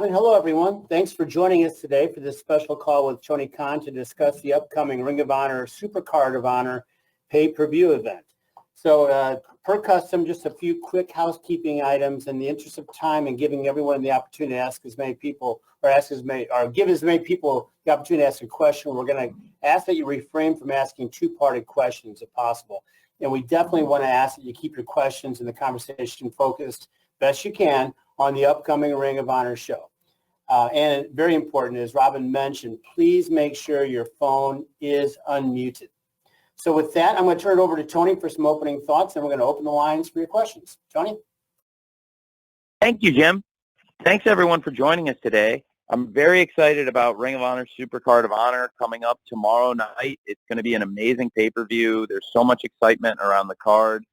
And hello, everyone. Thanks for joining us today for this special call with Tony Khan to discuss the upcoming Ring of Honor Supercard of Honor pay-per-view event. So per custom, just a few quick housekeeping items in the interest of time and giving everyone the opportunity to ask as many people give as many people the opportunity to ask a question. We're going to ask that you refrain from asking two-parted questions if possible. And we definitely want to ask that you keep your questions and the conversation focused best you can on the upcoming Ring of Honor show. And very important, as Robin mentioned, please make sure your phone is unmuted. So with that, I'm going to turn it over to Tony for some opening thoughts, and we're going to open the lines for your questions. Tony? Thank you, Jim. Thanks, everyone, for joining us today. I'm very excited about Ring of Honor Supercard of Honor coming up tomorrow night. It's going to be an amazing pay-per-view. There's so much excitement around the card.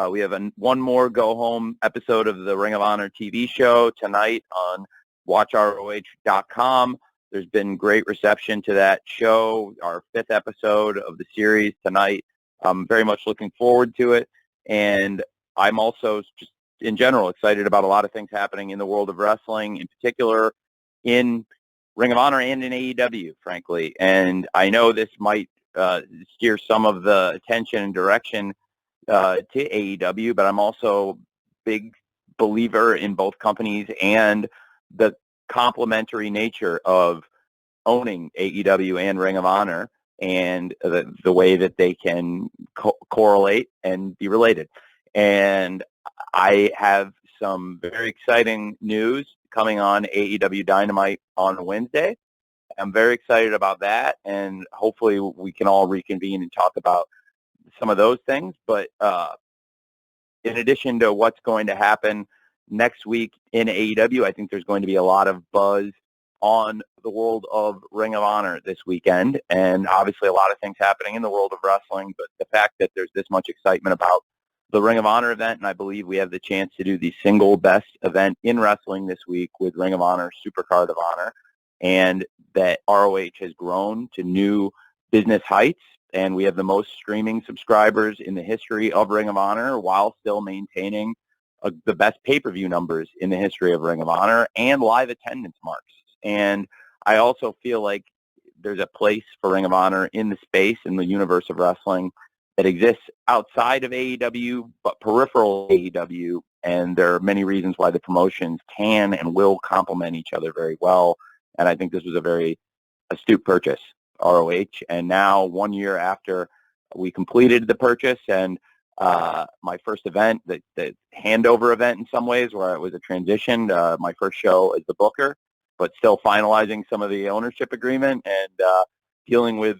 We have one more go-home episode of the Ring of Honor TV show tonight on watchroh.com. There's been great reception to that show, our 5th episode of the series tonight. I'm very much looking forward to it. And I'm also just in general excited about a lot of things happening in the world of wrestling, in particular in Ring of Honor and in AEW, frankly. And I know this might steer some of the attention and direction to AEW, but I'm also a big believer in both companies and the complementary nature of owning AEW and Ring of Honor and the way that they can correlate and be related. And I have some very exciting news coming on AEW Dynamite on Wednesday. I'm very excited about that, and hopefully we can all reconvene and talk about some of those things. But in addition to what's going to happen next week in AEW, I think there's going to be a lot of buzz on the world of Ring of Honor this weekend, and obviously a lot of things happening in the world of wrestling, but the fact that there's this much excitement about the Ring of Honor event, and I believe we have the chance to do the single best event in wrestling this week with Ring of Honor Supercard of Honor, and that ROH has grown to new business heights, and we have the most streaming subscribers in the history of Ring of Honor while still maintaining the best pay-per-view numbers in the history of Ring of Honor and live attendance marks. And I also feel like there's a place for Ring of Honor in the space, in the universe of wrestling that exists outside of AEW, but peripheral AEW. And there are many reasons why the promotions can and will complement each other very well. And I think this was a very astute purchase, ROH. And now 1 year after we completed the purchase and my first event, the handover event in some ways, where it was a transition, my first show as the booker, but still finalizing some of the ownership agreement and dealing with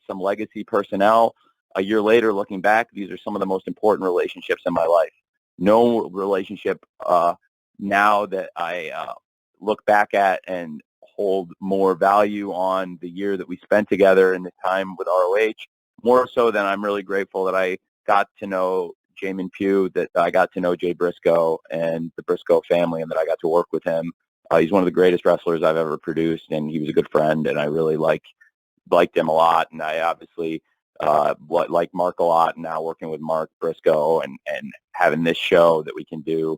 some legacy personnel. A year later, looking back, these are some of the most important relationships in my life. No relationship now that I look back at and hold more value on the year that we spent together in the time with ROH, more so than I'm really grateful that I got to know Jamin Pugh, that I got to know Jay Briscoe and the Briscoe family, and that I got to work with him. He's one of the greatest wrestlers I've ever produced, and he was a good friend, and I really liked him a lot. And I obviously like Mark a lot, and now working with Mark Briscoe and having this show that we can do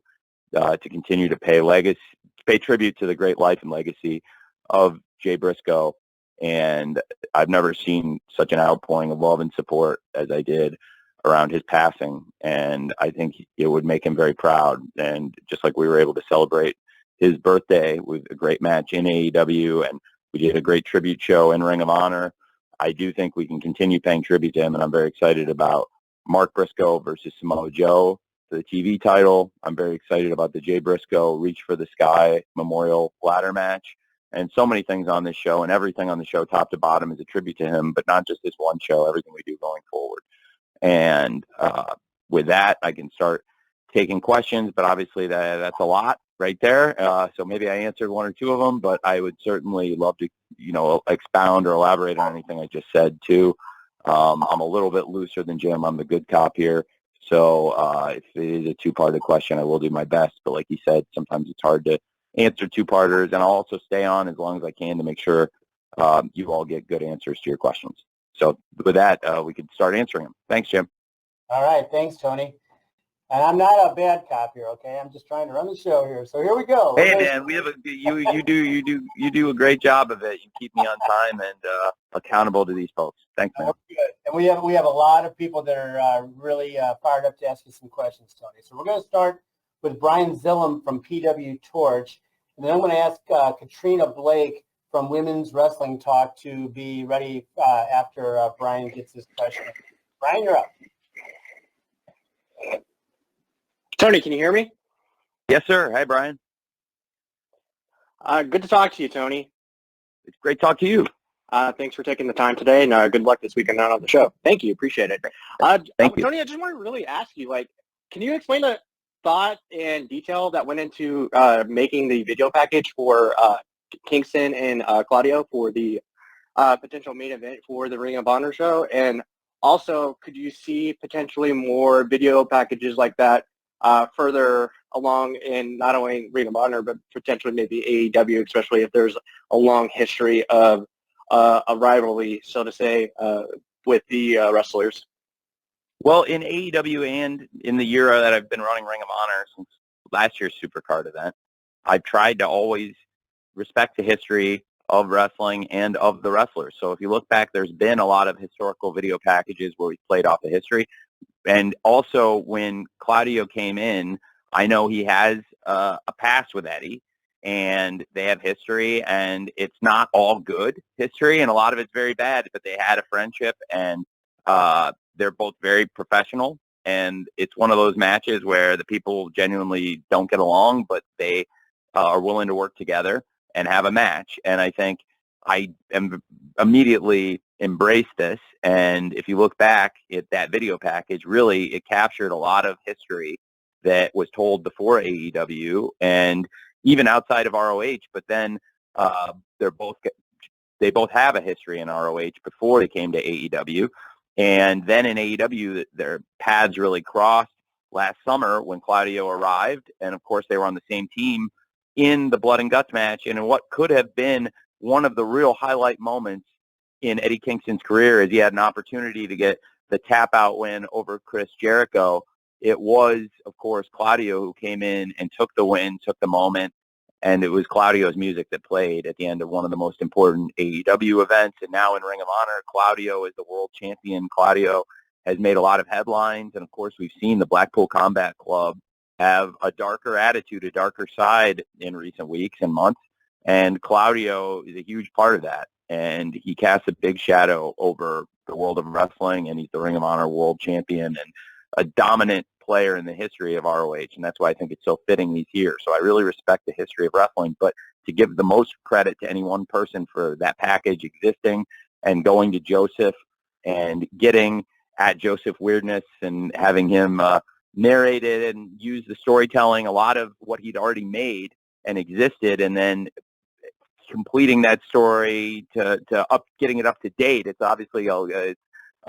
to continue to pay tribute to the great life and legacy of Jay Briscoe. And I've never seen such an outpouring of love and support as I did around his passing, and I think it would make him very proud. And just like we were able to celebrate his birthday with a great match in AEW, and we did a great tribute show in Ring of Honor, I do think we can continue paying tribute to him, and I'm very excited about Mark Briscoe versus Samoa Joe for the TV title. I'm very excited about the Jay Briscoe Reach for the Sky Memorial Ladder match, and so many things on this show, and everything on the show top to bottom is a tribute to him, but not just this one show, everything we do going forward. And with that, I can start taking questions, but obviously that's a lot right there. So maybe I answered one or two of them, but I would certainly love to, expound or elaborate on anything I just said too. I'm a little bit looser than Jim. I'm the good cop here. So if it is a two-parted question, I will do my best. But like he said, sometimes it's hard to answer two-parters, and I'll also stay on as long as I can to make sure you all get good answers to your questions. So with that, we can start answering them. Thanks, Jim. All right. Thanks, Tony. And I'm not a bad cop here, okay? I'm just trying to run the show here. So here we go. Hey man, we have you do a great job of it. You keep me on time and accountable to these folks. Thanks, man. Oh, good. And we have a lot of people that are really fired up to ask you some questions, Tony. So we're going to start with Brian Zillum from PW Torch, and then I'm going to ask Katrina Blake from Women's Wrestling Talk to be ready after Brian gets his question. Brian, you're up. Tony, can you hear me? Yes, sir. Hi, Brian. Good to talk to you, Tony. It's great to talk to you. Thanks for taking the time today, and good luck this weekend out on the show. Thank you. Appreciate it. Thank you. Tony, I just want to really ask you, can you explain the thought and detail that went into making the video package for Kingston and Claudio for the potential main event for the Ring of Honor show? And also, could you see potentially more video packages like that further along in not only Ring of Honor, but potentially maybe AEW, especially if there's a long history of a rivalry, so to say, with the wrestlers? Well, in AEW and in the year that I've been running Ring of Honor since last year's Supercard event, I've tried to always respect the history of wrestling and of the wrestlers. So if you look back, there's been a lot of historical video packages where we've played off the history. And also when Claudio came in, I know he has a past with Eddie, and they have history, and it's not all good history, and a lot of it's very bad, but they had a friendship, and they're both very professional, and it's one of those matches where the people genuinely don't get along, but they are willing to work together and have a match. And I think I immediately embraced this, and if you look back at that video package, really it captured a lot of history that was told before AEW and even outside of ROH, but then they both have a history in ROH before they came to AEW. And then in AEW, their paths really crossed last summer when Claudio arrived. And of course, they were on the same team in the Blood and Guts match. And in what could have been one of the real highlight moments in Eddie Kingston's career, as he had an opportunity to get the tap out win over Chris Jericho, it was, of course, Claudio who came in and took the win, took the moment. And it was Claudio's music that played at the end of one of the most important AEW events. And now in Ring of Honor, Claudio is the world champion. Claudio has made a lot of headlines. And, of course, we've seen the Blackpool Combat Club have a darker attitude, a darker side in recent weeks and months. And Claudio is a huge part of that. And he casts a big shadow over the world of wrestling, and he's the Ring of Honor world champion and a dominant player in the history of ROH, and that's why I think it's so fitting he's here. So I really respect the history of wrestling, but to give the most credit to any one person for that package existing and going to Joseph and getting at Joseph Weirdness and having him narrate it and use the storytelling, a lot of what he'd already made and existed, and then completing that story to getting it up to date. It's obviously a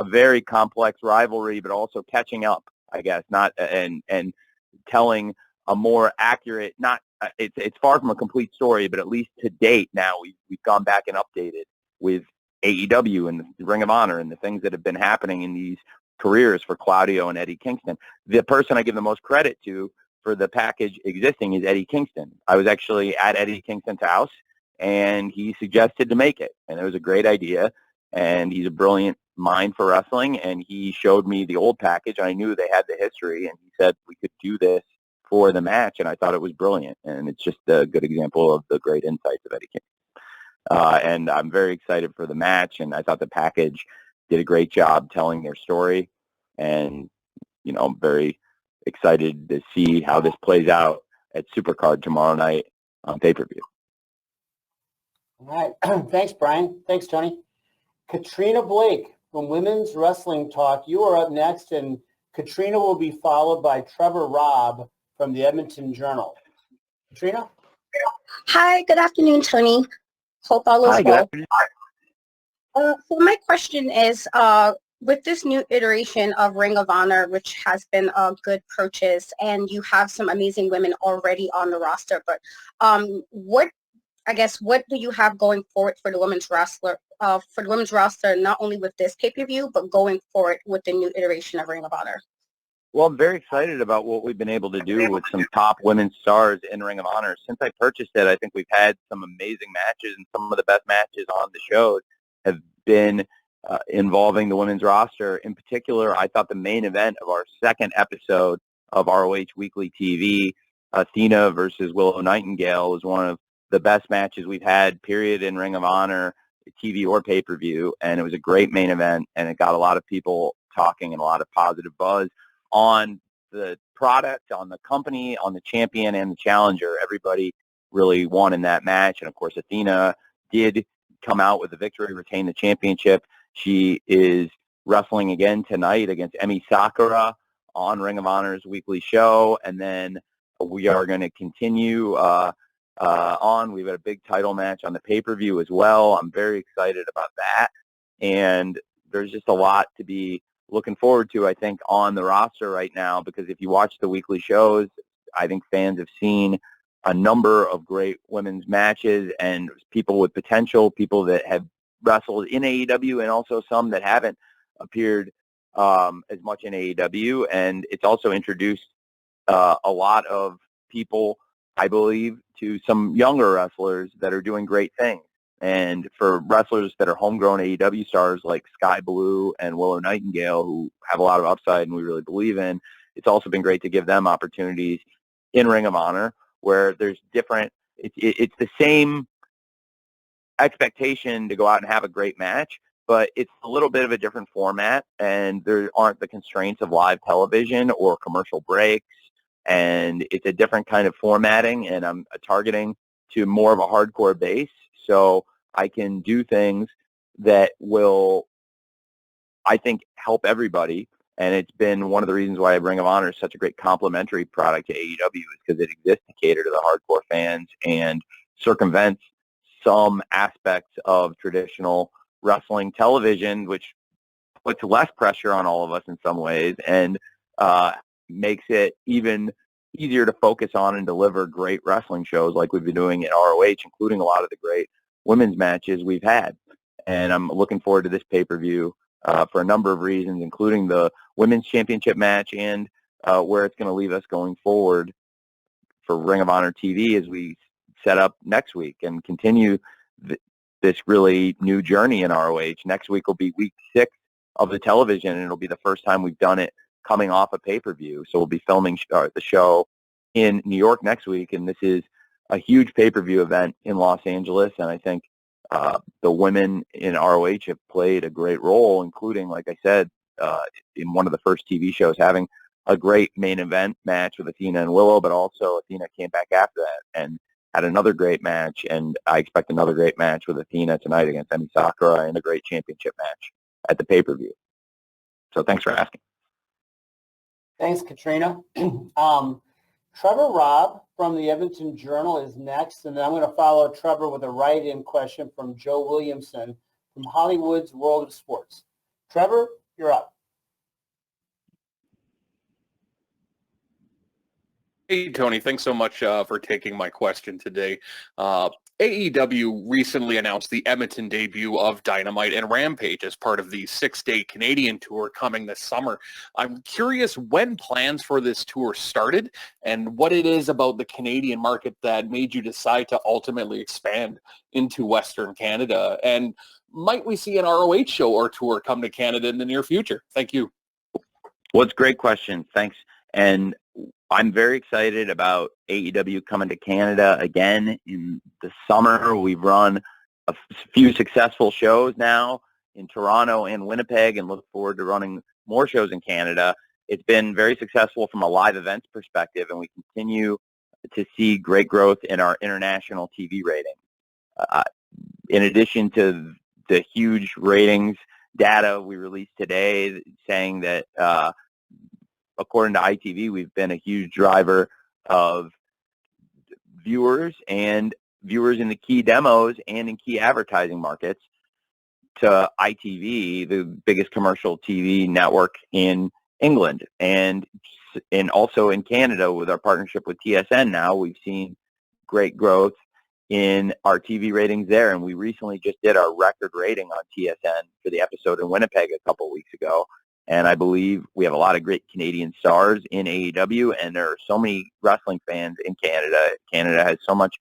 very complex rivalry, but also catching up, I guess, not and telling a more accurate, not it's far from a complete story, but at least to date now we've gone back and updated with AEW and the Ring of Honor and the things that have been happening in these careers for Claudio and Eddie Kingston. The person I give the most credit to for the package existing is Eddie Kingston. I was actually at Eddie Kingston's house, and he suggested to make it, and it was a great idea, and he's a brilliant mind for wrestling, and he showed me the old package. I knew they had the history, and he said we could do this for the match, and I thought it was brilliant, and it's just a good example of the great insights of Eddie Kingston. And I'm very excited for the match, and I thought the package did a great job telling their story, and I'm very excited to see how this plays out at Supercard tomorrow night on pay-per-view. All right. Thanks, Brian. Thanks, Tony. Katrina Blake from Women's Wrestling Talk, you are up next, and Katrina will be followed by Trevor Robb from the Edmonton Journal. Katrina? Hi, good afternoon, Tony. Hope all is Hi, well. good So my question is, with this new iteration of Ring of Honor, which has been a good purchase, and you have some amazing women already on the roster, but what do you have going forward for the women's roster? Not only with this pay-per-view, but going forward with the new iteration of Ring of Honor. Well, I'm very excited about what we've been able to do with some top women's stars in Ring of Honor. Since I purchased it, I think we've had some amazing matches, and some of the best matches on the show have been involving the women's roster. In particular, I thought the main event of our second episode of ROH Weekly TV, Athena versus Willow Nightingale, was one of the best matches we've had, period, in Ring of Honor, TV or pay-per-view, and it was a great main event, and it got a lot of people talking and a lot of positive buzz on the product, on the company, on the champion, and the challenger. Everybody really won in that match. And, of course, Athena did come out with a victory, retain the championship. She is wrestling again tonight against Emi Sakura on Ring of Honor's weekly show. And then we are going to continue on. We've got a big title match on the pay-per-view as well. I'm very excited about that. And there's just a lot to be looking forward to, I think, on the roster right now, because if you watch the weekly shows, I think fans have seen a number of great women's matches and people with potential, people that have wrestled in AEW and also some that haven't appeared as much in AEW. And it's also introduced a lot of people, I believe, to some younger wrestlers that are doing great things. And for wrestlers that are homegrown AEW stars like Sky Blue and Willow Nightingale, who have a lot of upside and we really believe in, it's also been great to give them opportunities in Ring of Honor, where there's different, it's the same expectation to go out and have a great match, but it's a little bit of a different format, and there aren't the constraints of live television or commercial breaks, and it's a different kind of formatting, and I'm targeting to more of a hardcore base. So I can do things that will, I think, help everybody. And it's been one of the reasons why Ring of Honor is such a great complementary product to AEW, is because it exists to cater to the hardcore fans and circumvents some aspects of traditional wrestling television, which puts less pressure on all of us in some ways and makes it even easier to focus on and deliver great wrestling shows like we've been doing at ROH, including a lot of the great women's matches we've had. And I'm looking forward to this pay-per-view for a number of reasons, including the women's championship match and where it's going to leave us going forward for Ring of Honor TV as we set up next week and continue this really new journey in ROH. Next week will be week 6 of the television, and it'll be the first time we've done it coming off a pay-per-view. So we'll be filming the show in New York next week, and this is a huge pay-per-view event in Los Angeles, and I think the women in ROH have played a great role, including, like I said, in one of the first TV shows, having a great main event match with Athena and Willow, but also Athena came back after that and had another great match, and I expect another great match with Athena tonight against Emi Sakura and a great championship match at the pay-per-view. So thanks for asking. Thanks, Katrina. Trevor Robb from the Edmonton Journal is next, and then I'm going to follow Trevor with a write-in question from Joe Williamson from Hollywood's World of Sports. Trevor, you're up. Hey, Tony, thanks so much for taking my question today. AEW recently announced the Edmonton debut of Dynamite and Rampage as part of the 6-day Canadian tour coming this summer. I'm curious when plans for this tour started and what it is about the Canadian market that made you decide to ultimately expand into Western Canada. And might we see an ROH show or tour come to Canada in the near future? Thank you. Well, it's a great question. Thanks. And I'm very excited about AEW coming to Canada again in the summer. We've run a few successful shows now in Toronto and Winnipeg, and look forward to running more shows in Canada. It's been very successful from a live events perspective, and we continue to see great growth in our international TV ratings. In addition to the huge ratings data we released today saying that according to ITV, we've been a huge driver of viewers and viewers in the key demos and in key advertising markets to ITV, the biggest commercial TV network in England. And also in Canada with our partnership with TSN now, we've seen great growth in our TV ratings there. And we recently just did our record rating on TSN for the episode in Winnipeg a couple weeks ago. And I believe we have a lot of great Canadian stars in AEW, and there are so many wrestling fans in Canada. Canada has so much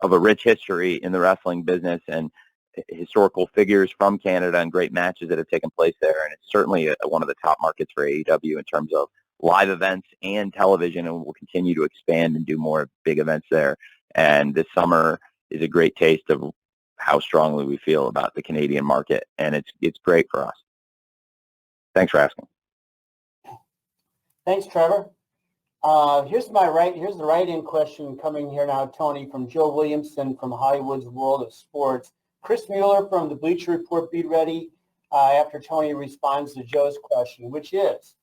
of a rich history in the wrestling business and historical figures from Canada and great matches that have taken place there. And it's certainly one of the top markets for AEW in terms of live events and television, and we'll continue to expand and do more big events there. And this summer is a great taste of how strongly we feel about the Canadian market, and it's great for us. Thanks for asking. Thanks, Trevor. Here's the write-in question coming here now, Tony, from Joe Williamson from Hollywood's World of Sports. Chris Mueller from the Bleacher Report, be ready after Tony responds to Joe's question, which is,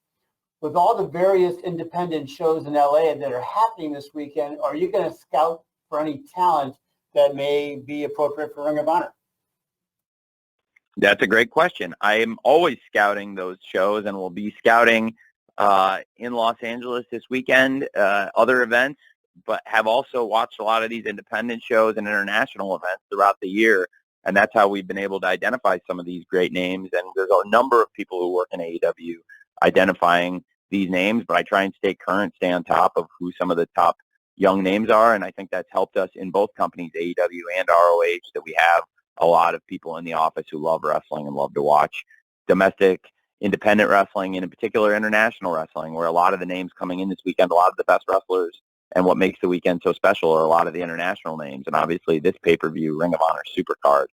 with all the various independent shows in LA that are happening this weekend, are you going to scout for any talent that may be appropriate for Ring of Honor? That's a great question. I am always scouting those shows and will be scouting in Los Angeles this weekend, other events, but have also watched a lot of these independent shows and international events throughout the year. And that's how we've been able to identify some of these great names. And there's a number of people who work in AEW identifying these names, but I try and stay current, stay on top of who some of the top young names are. And I think that's helped us in both companies, AEW and ROH, that we have a lot of people in the office who love wrestling and love to watch domestic independent wrestling, and in particular international wrestling, where a lot of the names coming in this weekend, a lot of the best wrestlers, and what makes the weekend so special are a lot of the international names. And obviously this pay-per-view Ring of Honor Supercard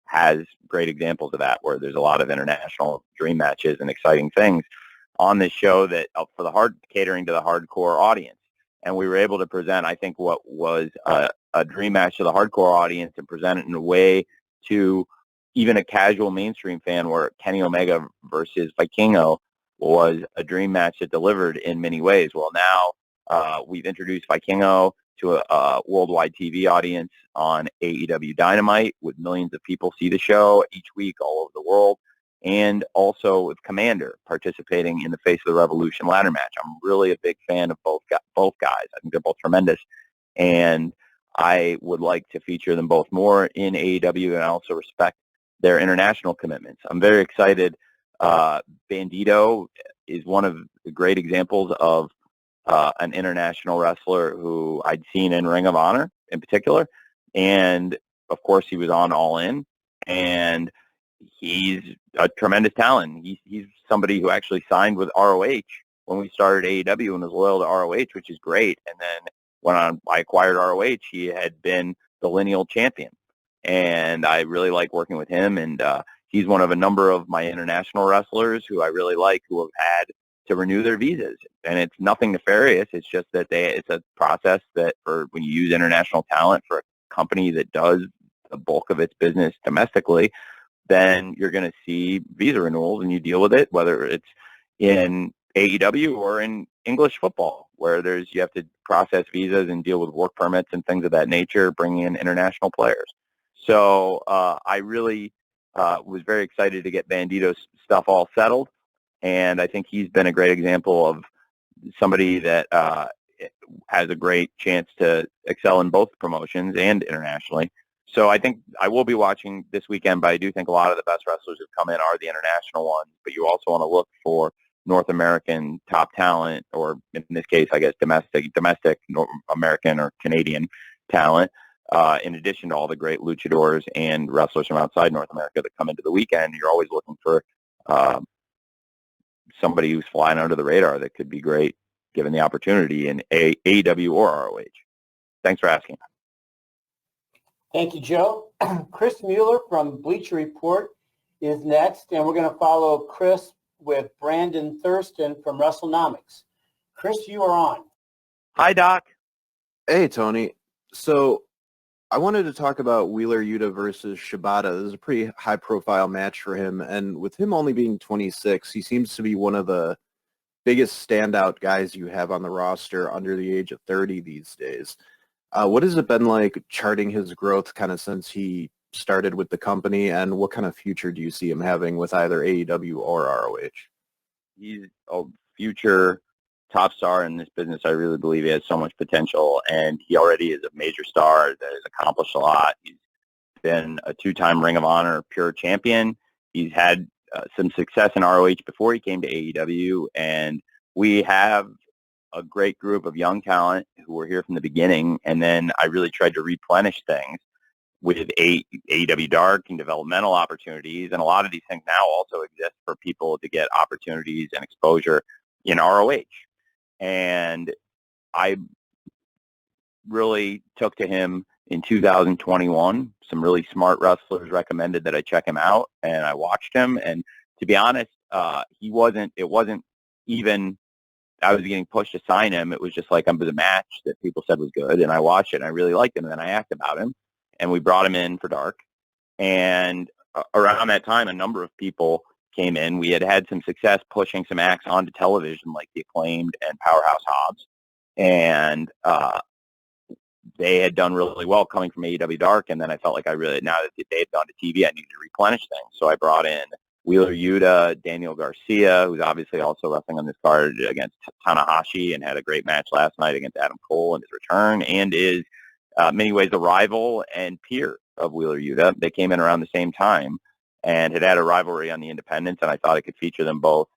has great examples of that, where there's a lot of international dream matches and exciting things on this show that for the catering to the hardcore audience. And we were able to present, I think, what was a dream match to the hardcore audience and present it in a way to even a casual mainstream fan, where Kenny Omega versus Vikingo was a dream match that delivered in many ways. Well, now we've introduced Vikingo to a worldwide TV audience on AEW Dynamite, with millions of people see the show each week all over the world, and also with Commander participating in the Face of the Revolution ladder match. I'm really a big fan of both guys. I think they're both tremendous, and I would like to feature them both more in AEW, and I also respect their international commitments. I'm very excited. Bandito is one of the great examples of an international wrestler who I'd seen in Ring of Honor in particular. And of course he was on All In, and he's a tremendous talent. He's somebody who actually signed with ROH when we started AEW and was loyal to ROH, which is great. And then when I acquired ROH, he had been the lineal champion. And I really like working with him, and he's one of a number of my international wrestlers who I really like, who have had to renew their visas. And it's nothing nefarious. It's just that it's a process that for when you use international talent for a company that does the bulk of its business domestically, then you're going to see visa renewals, and you deal with it, whether it's in AEW or in English football, where you have to process visas and deal with work permits and things of that nature, bringing in international players. So I really was very excited to get Bandito's stuff all settled, and I think he's been a great example of somebody that has a great chance to excel in both promotions and internationally. So I think I will be watching this weekend, but I do think a lot of the best wrestlers who've come in are the international ones, but you also want to look for North American top talent, or in this case, I guess, domestic North American or Canadian talent, in addition to all the great luchadors and wrestlers from outside North America that come into the weekend. You're always looking for somebody who's flying under the radar that could be great given the opportunity in AEW or ROH. Thanks for asking. Thank you, Joe. Chris Mueller from Bleacher Report is next, and we're going to follow Chris with Brandon Thurston from WrestleNomics. Chris, you are on. Hi, Doc. Hey, Tony. So I wanted to talk about Wheeler Yuta versus Shibata. This is a pretty high-profile match for him, and with him only being 26, he seems to be one of the biggest standout guys you have on the roster under the age of 30 these days. What has it been like charting his growth kind of since he started with the company, and what kind of future do you see him having with either AEW or ROH? He's a future top star in this business. I really believe he has so much potential, and he already is a major star that has accomplished a lot. He's been a two-time Ring of Honor Pure Champion. He's had some success in ROH before he came to AEW, and we have a great group of young talent who were here from the beginning, and then I really tried to replenish things with AEW Dark and developmental opportunities, and a lot of these things now also exist for people to get opportunities and exposure in ROH. And I really took to him in 2021. Some really smart wrestlers recommended that I check him out, and I watched him. And to be honest, it wasn't even I was getting pushed to sign him. It was just like, the match that people said was good, and I watched it, and I really liked him, and then I asked about him, and we brought him in for Dark. And around that time, a number of people came in. We had some success pushing some acts onto television, like The Acclaimed and Powerhouse Hobbs, and they had done really well coming from AEW Dark, and then I felt like now that they had gone to TV, I needed to replenish things. So I brought in Wheeler Yuta, Daniel Garcia, who's obviously also wrestling on this card against Tanahashi and had a great match last night against Adam Cole in his return, and is many ways a rival and peer of Wheeler Yuta. They came in around the same time and had a rivalry on the independents, and I thought I could feature them both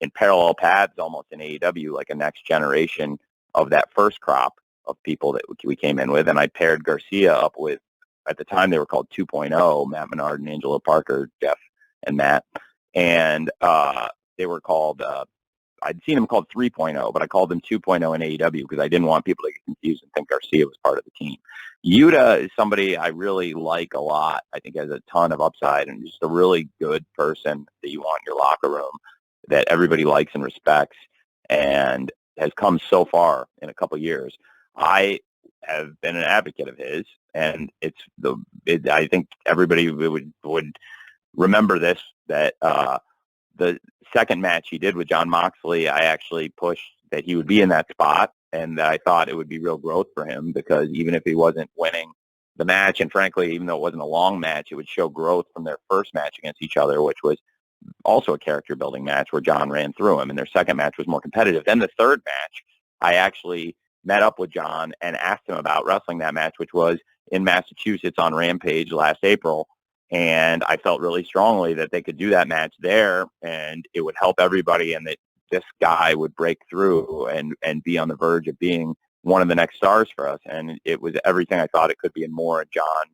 in parallel paths almost in AEW, like a next generation of that first crop of people that we came in with. And I paired Garcia up with, at the time they were called 2.0, Matt Menard and Angelo Parker, Jeff and Matt. And they were called, I'd seen them called 3.0, but I called them 2.0 in AEW because I didn't want people to get confused and think Garcia was part of the team. Yuta is somebody I really like a lot. I think has a ton of upside and just a really good person that you want in your locker room that everybody likes and respects and has come so far in a couple years. I have been an advocate of his, and I think everybody would remember this, that the second match he did with Jon Moxley, I actually pushed that he would be in that spot, and that I thought it would be real growth for him, because even if he wasn't winning the match, and frankly, even though it wasn't a long match, it would show growth from their first match against each other, which was also a character building match where Jon ran through him, and their second match was more competitive. Then the third match, I actually met up with Jon and asked him about wrestling that match, which was in Massachusetts on Rampage last April. And I felt really strongly that they could do that match there, and it would help everybody, and that this guy would break through and be on the verge of being one of the next stars for us. And it was everything I thought it could be and more. And Jon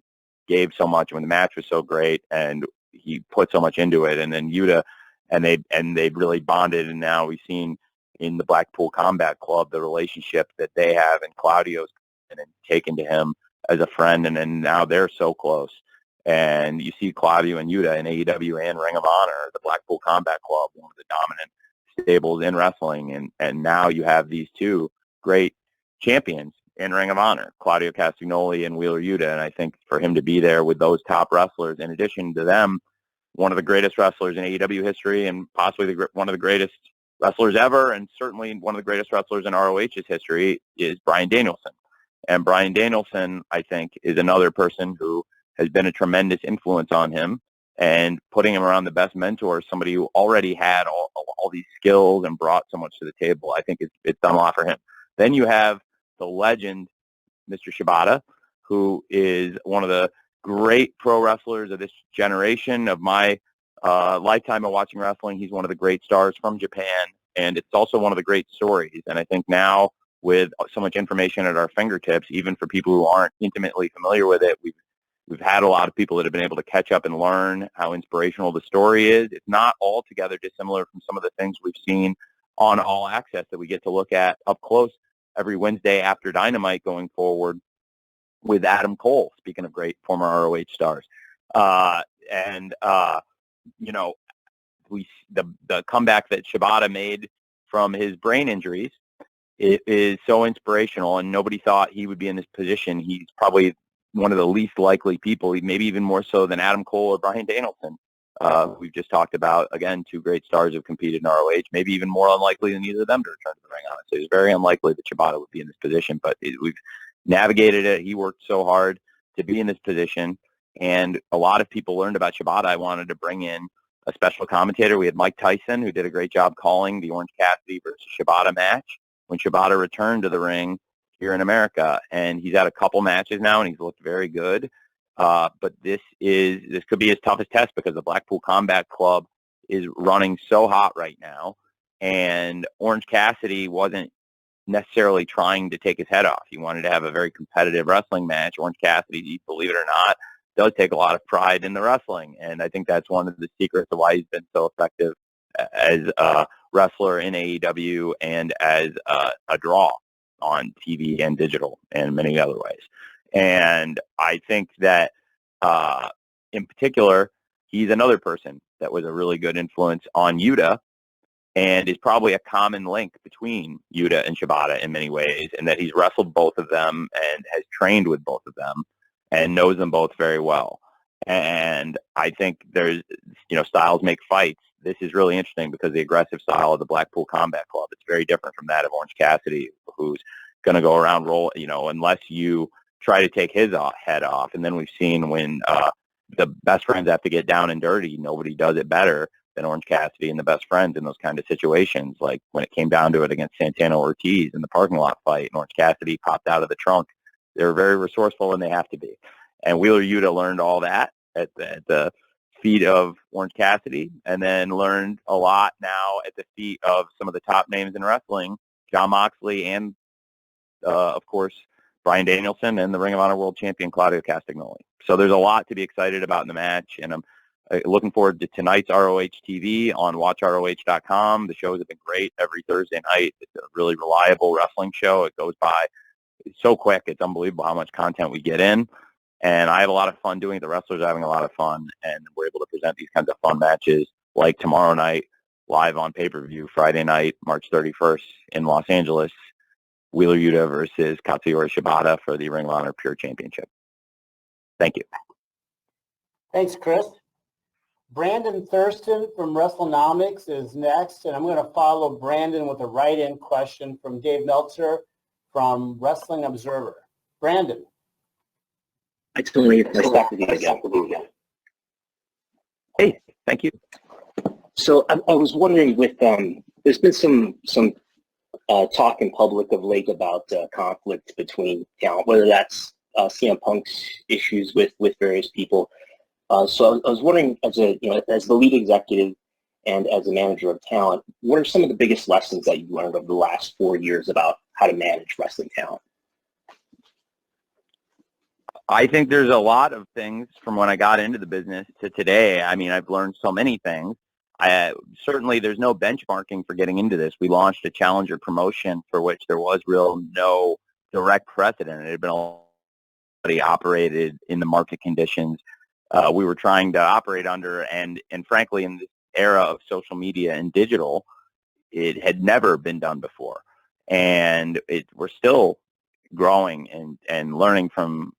gave so much when the match was so great, and he put so much into it. And then Yuta, and they really bonded. And now we've seen in the Blackpool Combat Club the relationship that they have, and Claudio's and taken to him as a friend, and then now they're so close. And you see Claudio and Yuta in AEW and Ring of Honor, the Blackpool Combat Club, one of the dominant stables in wrestling, and now you have these two great champions in Ring of Honor, Claudio Castagnoli and Wheeler Yuta. And I think for him to be there with those top wrestlers, in addition to them, one of the greatest wrestlers in AEW history, and possibly one of the greatest wrestlers ever, and certainly one of the greatest wrestlers in ROH's history, is Bryan Danielson. And Bryan Danielson, I think, is another person who has been a tremendous influence on him, and putting him around the best mentors, somebody who already had all these skills and brought so much to the table. I think it's done a lot for him. Then you have the legend, Mr. Shibata, who is one of the great pro wrestlers of this generation, of my lifetime of watching wrestling. He's one of the great stars from Japan, and it's also one of the great stories. And I think now, with so much information at our fingertips, even for people who aren't intimately familiar with it, we've had a lot of people that have been able to catch up and learn how inspirational the story is. It's not altogether dissimilar from some of the things we've seen on All Access that we get to look at up close every Wednesday after Dynamite going forward with Adam Cole, speaking of great former ROH stars. The comeback that Shibata made from his brain injuries, it is so inspirational, and nobody thought he would be in this position. He's probably one of the least likely people, maybe even more so than Adam Cole or Bryan Danielson. We've just talked about, again, two great stars who have competed in ROH, maybe even more unlikely than either of them to return to the ring, honestly. It's very unlikely that Shibata would be in this position, but we've navigated it. He worked so hard to be in this position, and a lot of people learned about Shibata. I wanted to bring in a special commentator. We had Mike Tyson, who did a great job calling the Orange Cassidy versus Shibata match when Shibata returned to the ring here in America. And he's had a couple matches now, and he's looked very good. But this could be his toughest test, because the Blackpool Combat Club is running so hot right now, and Orange Cassidy wasn't necessarily trying to take his head off. He wanted to have a very competitive wrestling match. Orange Cassidy, believe it or not, does take a lot of pride in the wrestling, and I think that's one of the secrets of why he's been so effective as a wrestler in AEW and as a draw on TV and digital and many other ways. And I think that in particular, he's another person that was a really good influence on Yuta, and is probably a common link between Yuta and Shibata in many ways, and that he's wrestled both of them and has trained with both of them and knows them both very well. And I think there's, styles make fights. This is really interesting because the aggressive style of the Blackpool Combat Club, it's very different from that of Orange Cassidy, who's going to go around roll, unless you try to take his head off. And then we've seen when the best friends have to get down and dirty, nobody does it better than Orange Cassidy and the best friends in those kind of situations. Like when it came down to it against Santana Ortiz in the parking lot fight, and Orange Cassidy popped out of the trunk. They're very resourceful, and they have to be. And Wheeler Yuta learned all that at the feet of Orange Cassidy, and then learned a lot now at the feet of some of the top names in wrestling, Jon Moxley and, of course, Bryan Danielson and the Ring of Honor World Champion Claudio Castagnoli. So there's a lot to be excited about in the match, and I'm looking forward to tonight's ROH TV on watchroh.com. The shows have been great every Thursday night. It's a really reliable wrestling show. It goes by so quick. It's unbelievable how much content we get in. And I have a lot of fun doing it. The wrestlers are having a lot of fun, and we're able to present these kinds of fun matches like tomorrow night, live on pay-per-view, Friday night, March 31st in Los Angeles, Wheeler Yuta versus Katsuyori Shibata for the Ring of Honor Pure Championship. Thank you. Thanks, Chris. Brandon Thurston from WrestleNomics is next, and I'm going to follow Brandon with a write-in question from Dave Meltzer from Wrestling Observer. Brandon. Hi, Tony. Nice talking to you again. Hey, thank you. So I was wondering, there's been some talk in public of late about conflict between talent, whether that's CM Punk's issues with various people. So I was wondering, as the lead executive and as a manager of talent, what are some of the biggest lessons that you've learned over the last 4 years about how to manage wrestling talent? I think there's a lot of things from when I got into the business to today. I mean, I've learned so many things. Certainly, there's no benchmarking for getting into this. We launched a challenger promotion for which there was no direct precedent. It had been already operated in the market conditions we were trying to operate under, and frankly, in this era of social media and digital, it had never been done before. And we're still growing and learning from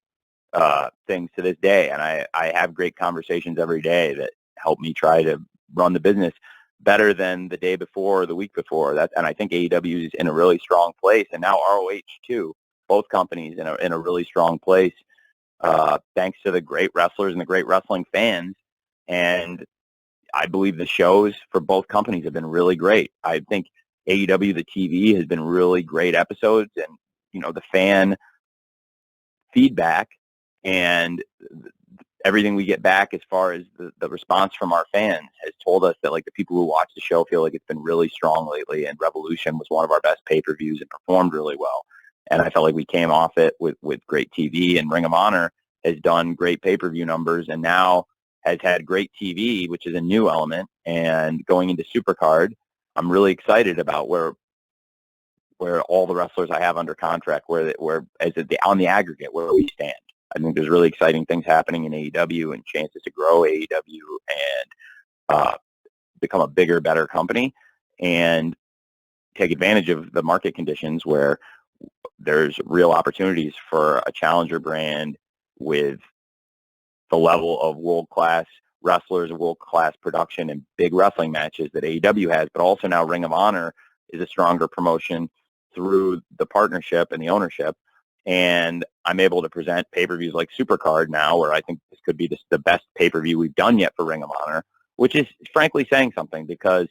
things to this day. And I have great conversations every day that help me try to run the business better than the day before or the week before. And I think AEW is in a really strong place, and now ROH too. Both companies in a really strong place, thanks to the great wrestlers and the great wrestling fans. And I believe the shows for both companies have been really great. I think AEW, the TV, has been really great episodes, and the fan feedback and everything we get back as far as the response from our fans has told us that, like, the people who watch the show feel like it's been really strong lately, and Revolution was one of our best pay-per-views and performed really well. And I felt like we came off it with great TV, and Ring of Honor has done great pay-per-view numbers and now has had great TV, which is a new element. And going into Supercard, I'm really excited about where all the wrestlers I have under contract, where on the aggregate, where we stand. I think there's really exciting things happening in AEW and chances to grow AEW and become a bigger, better company and take advantage of the market conditions where there's real opportunities for a challenger brand with the level of world-class wrestlers, world-class production, and big wrestling matches that AEW has, but also now Ring of Honor is a stronger promotion through the partnership and the ownership. And I'm able to present pay-per-views like Supercard now, where I think this could be the best pay-per-view we've done yet for Ring of Honor, which is frankly saying something, because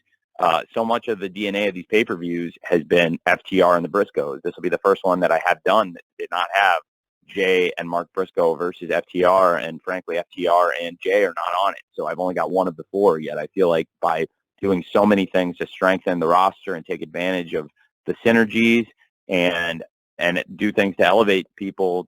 so much of the DNA of these pay-per-views has been FTR and the Briscoes. This will be the first one that I have done that did not have Jay and Mark Briscoe versus FTR, and frankly, FTR and Jay are not on it. So I've only got one of the four yet. I feel like by doing so many things to strengthen the roster and take advantage of the synergies and do things to elevate people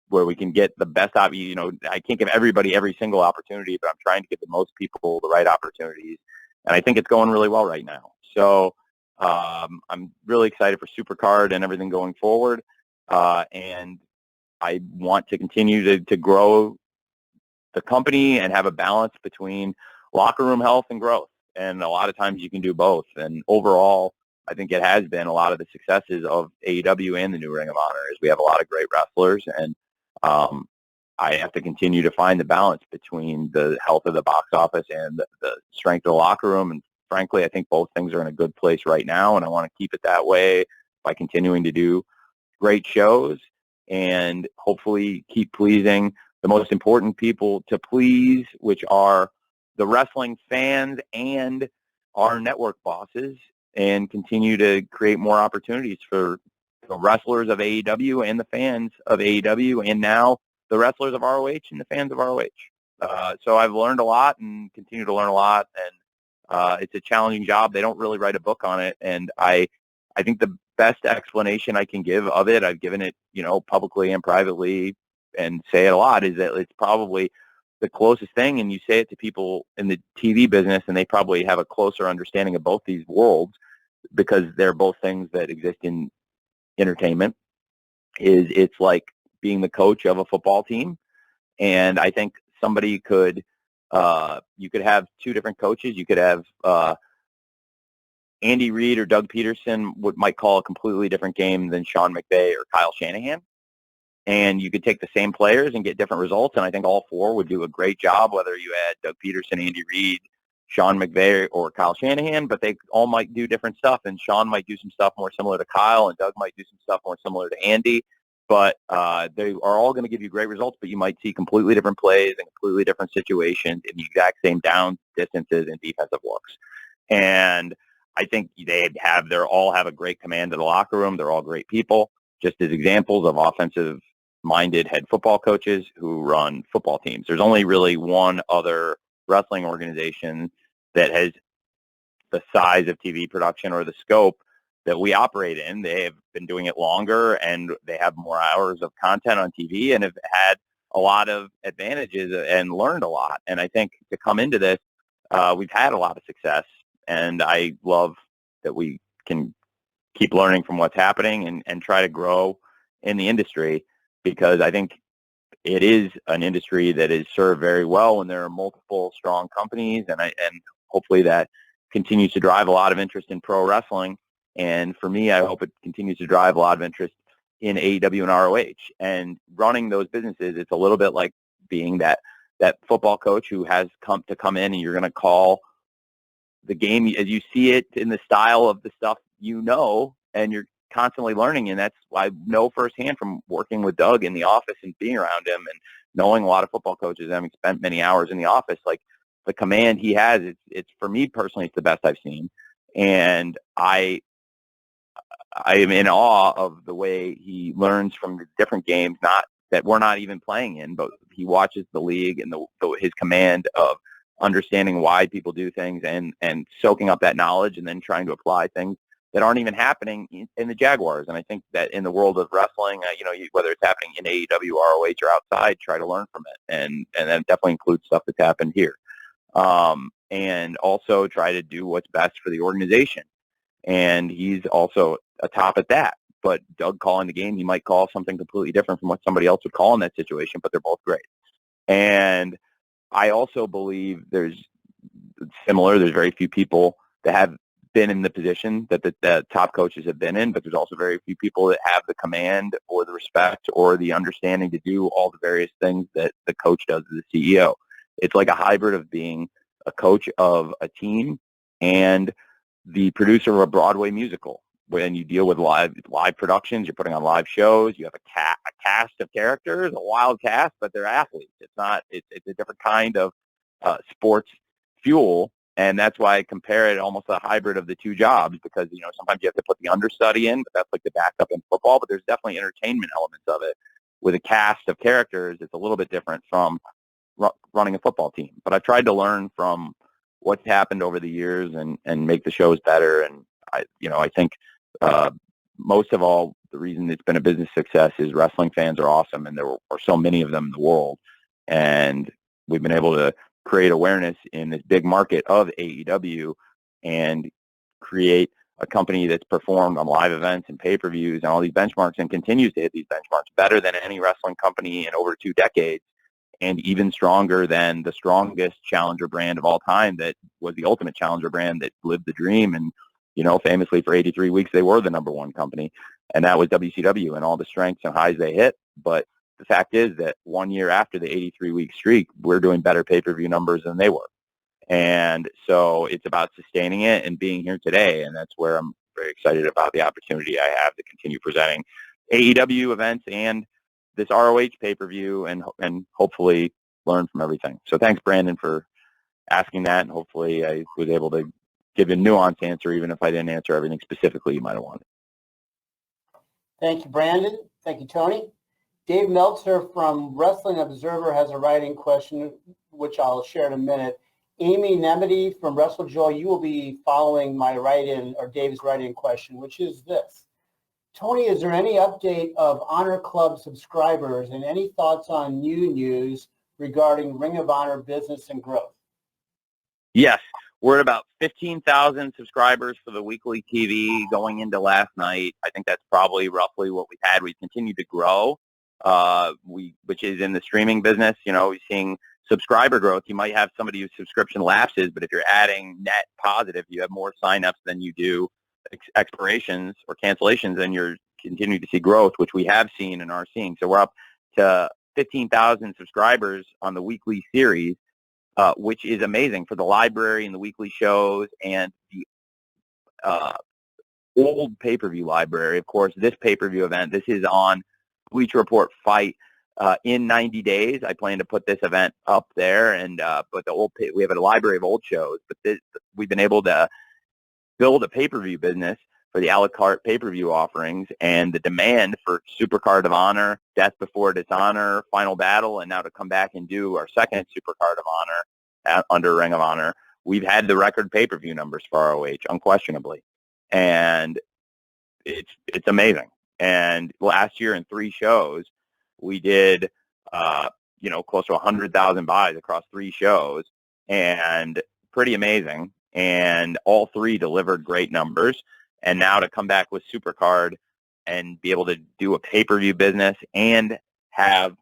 where we can get the best out. I can't give everybody every single opportunity, but I'm trying to give the most people the right opportunities, and I think it's going really well right now. So I'm really excited for Supercard and everything going forward, and I want to continue to grow the company and have a balance between locker room health and growth. And a lot of times you can do both. And overall, I think it has been a lot of the successes of AEW and the new Ring of Honor is we have a lot of great wrestlers, and I have to continue to find the balance between the health of the box office and the strength of the locker room. And frankly, I think both things are in a good place right now, and I want to keep it that way by continuing to do great shows and hopefully keep pleasing the most important people to please, which are the wrestling fans and our network bosses, and continue to create more opportunities for the wrestlers of AEW and the fans of AEW, and now the wrestlers of ROH and the fans of ROH. So I've learned a lot and continue to learn a lot, and it's a challenging job. They don't really write a book on it, and I think the best explanation I can give of it, I've given it, publicly and privately, and say it a lot, is that it's probably the closest thing, and you say it to people in the TV business, and they probably have a closer understanding of both these worlds because they're both things that exist in entertainment. It's like being the coach of a football team, and I think somebody could, you could have two different coaches. You could have Andy Reid or Doug Peterson might call a completely different game than Sean McVay or Kyle Shanahan. And you could take the same players and get different results. And I think all four would do a great job, whether you had Doug Peterson, Andy Reid, Sean McVay, or Kyle Shanahan, but they all might do different stuff. And Sean might do some stuff more similar to Kyle, and Doug might do some stuff more similar to Andy. But they are all going to give you great results, but you might see completely different plays and completely different situations in the exact same down distances and defensive looks. And I think they all have a great command of the locker room. They're all great people, just as examples of offensive-minded head football coaches who run football teams. There's only really one other wrestling organization that has the size of TV production or the scope that we operate in. They have been doing it longer, and they have more hours of content on TV and have had a lot of advantages and learned a lot. And I think to come into this, we've had a lot of success, and I love that we can keep learning from what's happening and try to grow in the industry, because I think it is an industry that is served very well when there are multiple strong companies, and hopefully that continues to drive a lot of interest in pro wrestling. And for me, I hope it continues to drive a lot of interest in AEW and ROH. And running those businesses, it's a little bit like being that football coach who has come in, and you're going to call the game as you see it in the style of the stuff and you're constantly learning. And that's I know firsthand from working with Doug in the office and being around him and knowing a lot of football coaches, having spent many hours in the office, like the command he has, it's for me personally, it's the best I've seen. And I am in awe of the way he learns from the different games, not that we're not even playing in, but he watches the league and his command of understanding why people do things and soaking up that knowledge and then trying to apply things that aren't even happening in the Jaguars. And I think that in the world of wrestling, whether it's happening in AEW, ROH, or outside, try to learn from it. And that definitely includes stuff that's happened here. And also try to do what's best for the organization. And he's also a top at that. But Doug calling the game, he might call something completely different from what somebody else would call in that situation, but they're both great. And I also believe there's very few people that have been in the position that the top coaches have been in, but there's also very few people that have the command or the respect or the understanding to do all the various things that the coach does as a CEO. It's like a hybrid of being a coach of a team and the producer of a Broadway musical. When you deal with live productions, you're putting on live shows, you have a cast of characters, a wild cast, but they're athletes. It's a different kind of sports fuel. And that's why I compare it almost a hybrid of the two jobs, because, sometimes you have to put the understudy in, but that's like the backup in football, but there's definitely entertainment elements of it. with a cast of characters, it's a little bit different from running a football team. But I've tried to learn from what's happened over the years and make the shows better. And I think most of all, the reason it's been a business success is wrestling fans are awesome, and there are so many of them in the world. And we've been able to create awareness in this big market of AEW and create a company that's performed on live events and pay-per-views and all these benchmarks and continues to hit these benchmarks better than any wrestling company in over 2 decades, and even stronger than the strongest challenger brand of all time that was the ultimate challenger brand that lived the dream. And, famously for 83 weeks, they were the #1 company, and that was WCW and all the strengths and highs they hit. But the fact is that 1 year after the 83-week streak, we're doing better pay-per-view numbers than they were. And so it's about sustaining it and being here today, and that's where I'm very excited about the opportunity I have to continue presenting AEW events and this ROH pay-per-view and hopefully learn from everything. So thanks, Brandon, for asking that, and hopefully I was able to give a nuanced answer, even if I didn't answer everything specifically you might have wanted. Thank you, Brandon. Thank you, Tony. Dave Meltzer from Wrestling Observer has a writing question, which I'll share in a minute. Amy Nemedy from WrestleJoy, you will be following my write-in or Dave's write-in question, which is this. Tony, is there any update of Honor Club subscribers and any thoughts on new news regarding Ring of Honor business and growth? Yes, we're at about 15,000 subscribers for the weekly TV going into last night. I think that's probably roughly what we had. We continue to grow, which is in the streaming business. We're seeing subscriber growth. You might have somebody whose subscription lapses, but if you're adding net positive, you have more signups than you do expirations or cancellations, and you're continuing to see growth, which we have seen and are seeing. So we're up to 15,000 subscribers on the weekly series, which is amazing for the library and the weekly shows and the old pay-per-view library. Of course, this pay-per-view event, this is on Bleacher Report Fight. In 90 days, I plan to put this event up there, but we have a library of old shows. But we've been able to build a pay-per-view business for the a la carte pay-per-view offerings, and the demand for Supercard of Honor, Death Before Dishonor, Final Battle, and now to come back and do our second Supercard of Honor under Ring of Honor. We've had the record pay-per-view numbers for ROH, unquestionably, and it's amazing. And last year in 3 shows, we did, close to 100,000 buys across 3 shows, and pretty amazing. And all 3 delivered great numbers. And now to come back with Supercard and be able to do a pay-per-view business and have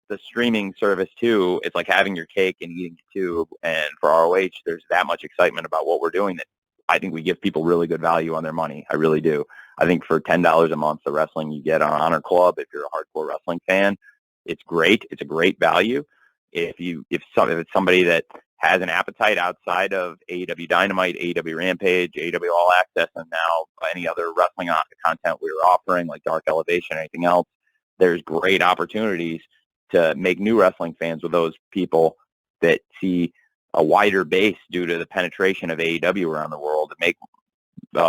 the streaming service too, it's like having your cake and eating it too. And for ROH, there's that much excitement about what we're doing that I think we give people really good value on their money. I really do. I think for $10 a month, the wrestling you get on Honor Club, if you're a hardcore wrestling fan, it's great. It's a great value. If it's somebody that has an appetite outside of AEW Dynamite, AEW Rampage, AEW All Access, and now any other wrestling content we were offering, like Dark Elevation, anything else, there's great opportunities to make new wrestling fans with those people that see a wider base due to the penetration of AEW around the world, to make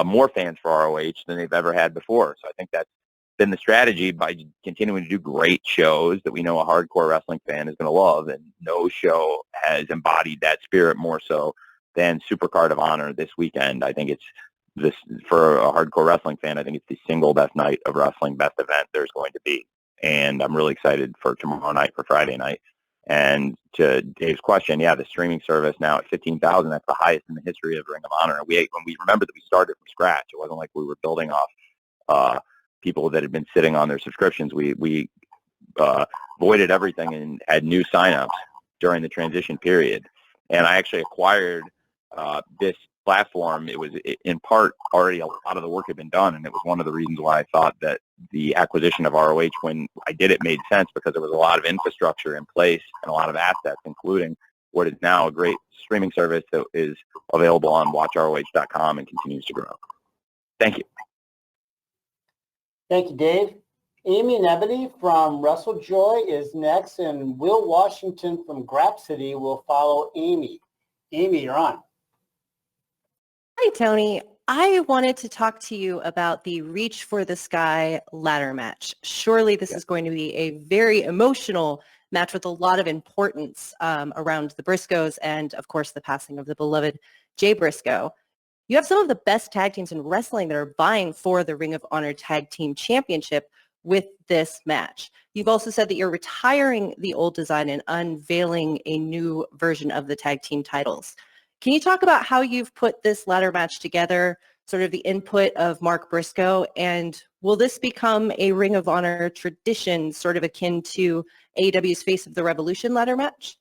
more fans for ROH than they've ever had before. So I think that's been the strategy, by continuing to do great shows that we know a hardcore wrestling fan is going to love, and no show has embodied that spirit more so than Supercard of Honor this weekend. I think it's this, for a hardcore wrestling fan, I think it's the single best night of wrestling, best event there's going to be. And I'm really excited for tomorrow night, for Friday night. And to Dave's question, yeah, the streaming service now at 15,000, that's the highest in the history of Ring of Honor. And when we remember that we started from scratch, it wasn't like we were building off people that had been sitting on their subscriptions. We voided everything and had new signups during the transition period. And I actually acquired this platform. It was in part already a lot of the work had been done, and it was one of the reasons why I thought that the acquisition of ROH, when I did it, made sense, because there was a lot of infrastructure in place and a lot of assets, including what is now a great streaming service that is available on watchroh.com and continues to grow. Thank you. Thank you, Dave. Amy Nebedy from WrestleJoy is next, and Will Washington from Grapsity will follow Amy. Amy, you're on. Hi, Tony. I wanted to talk to you about the Reach for the Sky ladder match. Surely this is going to be a very emotional match with a lot of importance around the Briscoes and, of course, the passing of the beloved Jay Briscoe. You have some of the best tag teams in wrestling that are vying for the Ring of Honor Tag Team Championship with this match. You've also said that you're retiring the old design and unveiling a new version of the tag team titles. Can you talk about how you've put this ladder match together, sort of the input of Mark Briscoe, and will this become a Ring of Honor tradition, sort of akin to AEW's Face of the Revolution ladder match?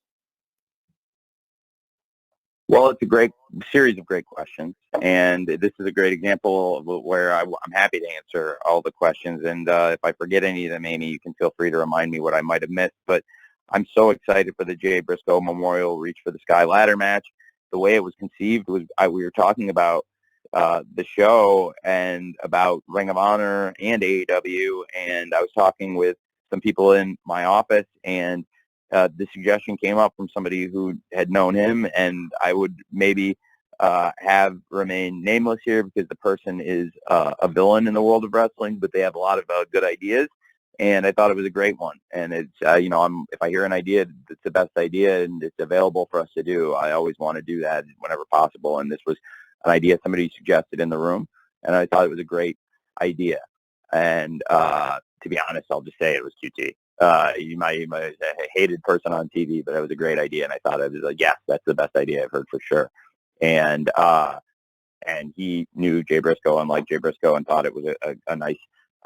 Well, it's a great series of great questions, and this is a great example of where I'm happy to answer all the questions. And if I forget any of them, Amy, you can feel free to remind me what I might have missed. But I'm so excited for the Jay Briscoe Memorial Reach for the Sky ladder match. The way it was conceived was we were talking about the show and about Ring of Honor and AEW, and I was talking with some people in my office, and the suggestion came up from somebody who had known him, and I would maybe have remained nameless here because the person is a villain in the world of wrestling, but they have a lot of good ideas, and I thought it was a great one. And it's, if I hear an idea, it's the best idea, and it's available for us to do. I always want to do that whenever possible, and this was an idea somebody suggested in the room, and I thought it was a great idea. And to be honest, I'll just say it was QT. You might say a hated person on TV, but it was a great idea, and I thought it was like, yes, that's the best idea I've heard for sure. And he knew Jay Briscoe and liked Jay Briscoe and thought it was a nice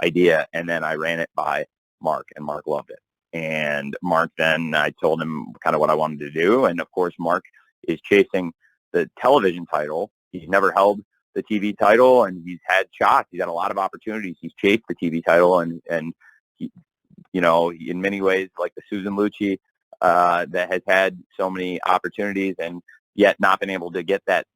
idea. And then I ran it by Mark, and Mark loved it. And Mark, then I told him kind of what I wanted to do, and of course, Mark is chasing the television title. He's never held the TV title, and he's had shots. He's had a lot of opportunities. He's chased the TV title, and he, in many ways, like the Susan Lucci, that has had so many opportunities and yet not been able to get that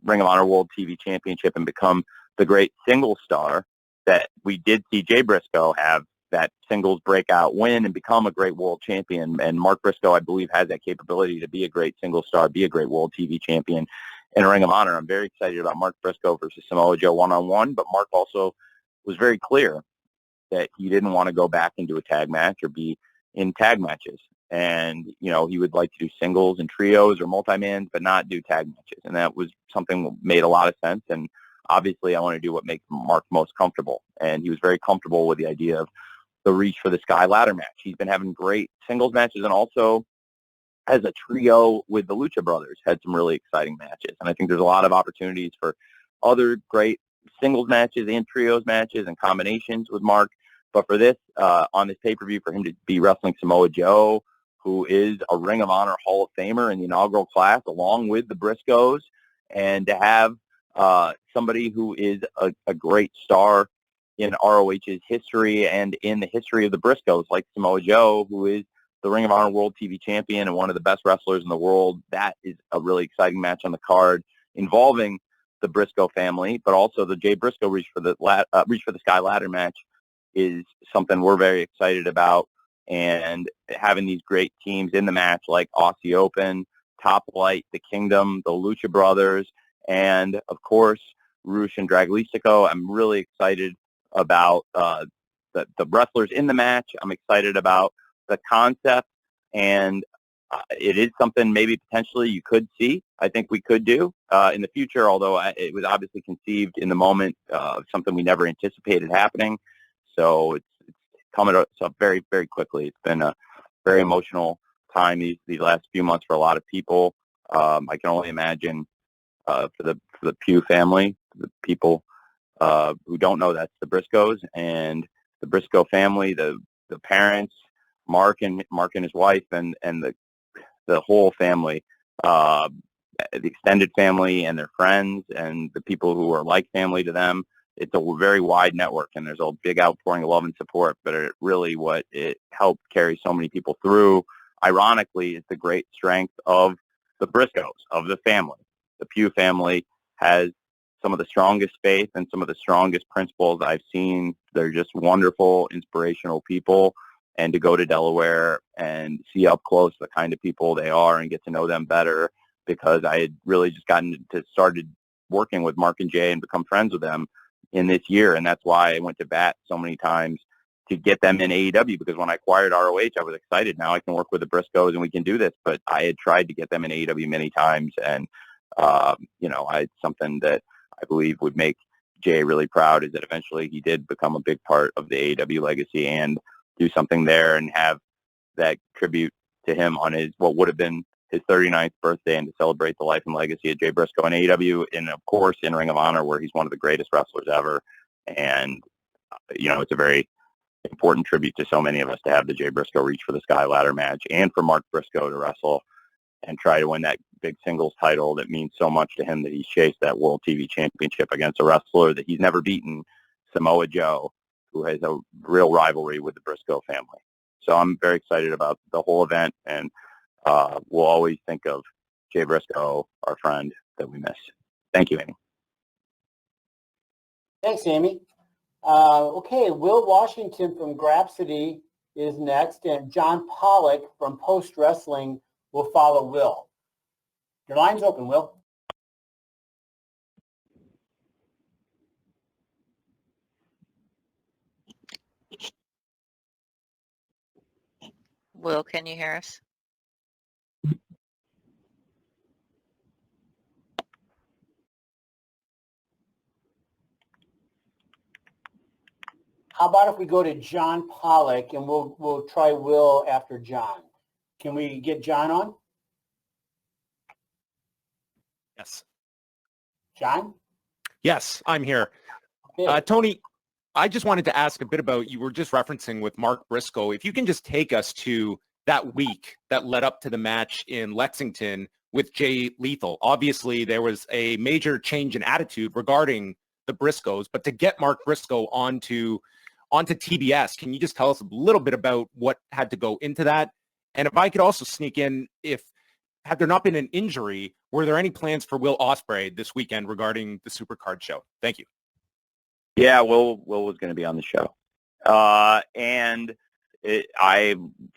Ring of Honor World TV Championship and become the great single star that we did see Jay Briscoe have that singles breakout win and become a great world champion. And Mark Briscoe, I believe, has that capability to be a great single star, be a great world TV champion in Ring of Honor. I'm very excited about Mark Briscoe versus Samoa Joe one-on-one, but Mark also was very clear that he didn't want to go back into a tag match or be in tag matches. And, he would like to do singles and trios or multi-mans, but not do tag matches. And that was something that made a lot of sense. And obviously I want to do what makes Mark most comfortable. And he was very comfortable with the idea of the Reach for the Sky ladder match. He's been having great singles matches, and also as a trio with the Lucha Brothers, had some really exciting matches. And I think there's a lot of opportunities for other great singles matches and trios matches and combinations with Mark. But for this, on this pay-per-view, for him to be wrestling Samoa Joe, who is a Ring of Honor Hall of Famer in the inaugural class, along with the Briscoes, and to have somebody who is a great star in ROH's history and in the history of the Briscoes, like Samoa Joe, who is the Ring of Honor World TV Champion and one of the best wrestlers in the world. That is a really exciting match on the card involving the Briscoe family, but also the Jay Briscoe Reach for the Sky ladder match is something we're very excited about. And having these great teams in the match like Aussie Open, Top Flight, The Kingdom, the Lucha Brothers, and of course, Rush and Draglicico. I'm really excited about the wrestlers in the match. I'm excited about the concept, and it is something maybe potentially you could see. I think we could do in the future, although it was obviously conceived in the moment of something we never anticipated happening. So it's coming up very, very quickly. It's been a very emotional time these last few months for a lot of people. I can only imagine for the Pugh family, the people who don't know that's the Briscoes, and the Briscoe family, the parents, Mark and his wife, and the whole family, the extended family and their friends and the people who are like family to them. It's a very wide network, and there's a big outpouring of love and support, but what it helped carry so many people through, ironically, is the great strength of the Briscoes, of the family. The Pugh family has some of the strongest faith and some of the strongest principles I've seen. They're just wonderful, inspirational people, and to go to Delaware and see up close the kind of people they are and get to know them better, because I had really just started working with Mark and Jay and become friends with them in this year. And that's why I went to bat so many times to get them in AEW, because when I acquired ROH, I was excited. Now I can work with the Briscoes and we can do this. But I had tried to get them in AEW many times. And, something that I believe would make Jay really proud is that eventually he did become a big part of the AEW legacy and do something there and have that tribute to him on his, what would have been his 39th birthday, and to celebrate the life and legacy of Jay Briscoe in AEW, and of course in Ring of Honor, where he's one of the greatest wrestlers ever. And, it's a very important tribute to so many of us to have the Jay Briscoe Reach for the Sky ladder match, and for Mark Briscoe to wrestle and try to win that big singles title that means so much to him, that he's chased that World TV Championship against a wrestler that he's never beaten, Samoa Joe, who has a real rivalry with the Briscoe family. So I'm very excited about the whole event, and we'll always think of Jay Briscoe, our friend that we miss. Thank you, Amy. Thanks, Amy. Okay, Will Washington from Grapsity is next, and John Pollock from Post Wrestling will follow Will. Your line's open, Will. Will, can you hear us? How about if we go to John Pollock, and we'll try Will after John. Can we get John on? Yes. John? Yes, I'm here. Okay. Tony, I just wanted to ask a bit about, you were just referencing with Mark Briscoe. If you can just take us to that week that led up to the match in Lexington with Jay Lethal. Obviously, there was a major change in attitude regarding the Briscoes, but to get Mark Briscoe onto TBS, can you just tell us a little bit about what had to go into that? And if I could also sneak in, had there not been an injury, were there any plans for Will Ospreay this weekend regarding the Supercard show? Thank you. Yeah, Will was going to be on the show. I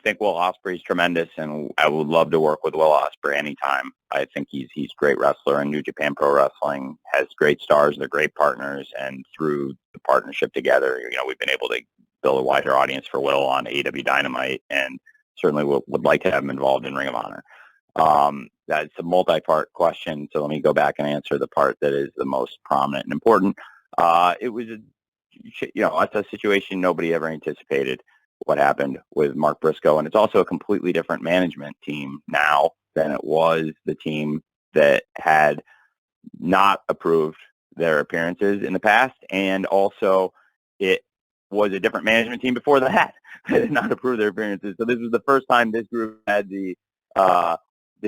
think Will Ospreay's tremendous, and I would love to work with Will Ospreay anytime. I think he's a great wrestler, and New Japan Pro Wrestling has great stars. They're great partners, and through the partnership together, we've been able to build a wider audience for Will on AEW Dynamite, and certainly would like to have him involved in Ring of Honor. That's a multi-part question, so let me go back and answer the part that is the most prominent and important. It was it's a situation nobody ever anticipated, what happened with Mark Briscoe, and it's also a completely different management team now than it was the team that had not approved their appearances in the past, and also it was a different management team before that that did not approve their appearances. So this was the first time this group had the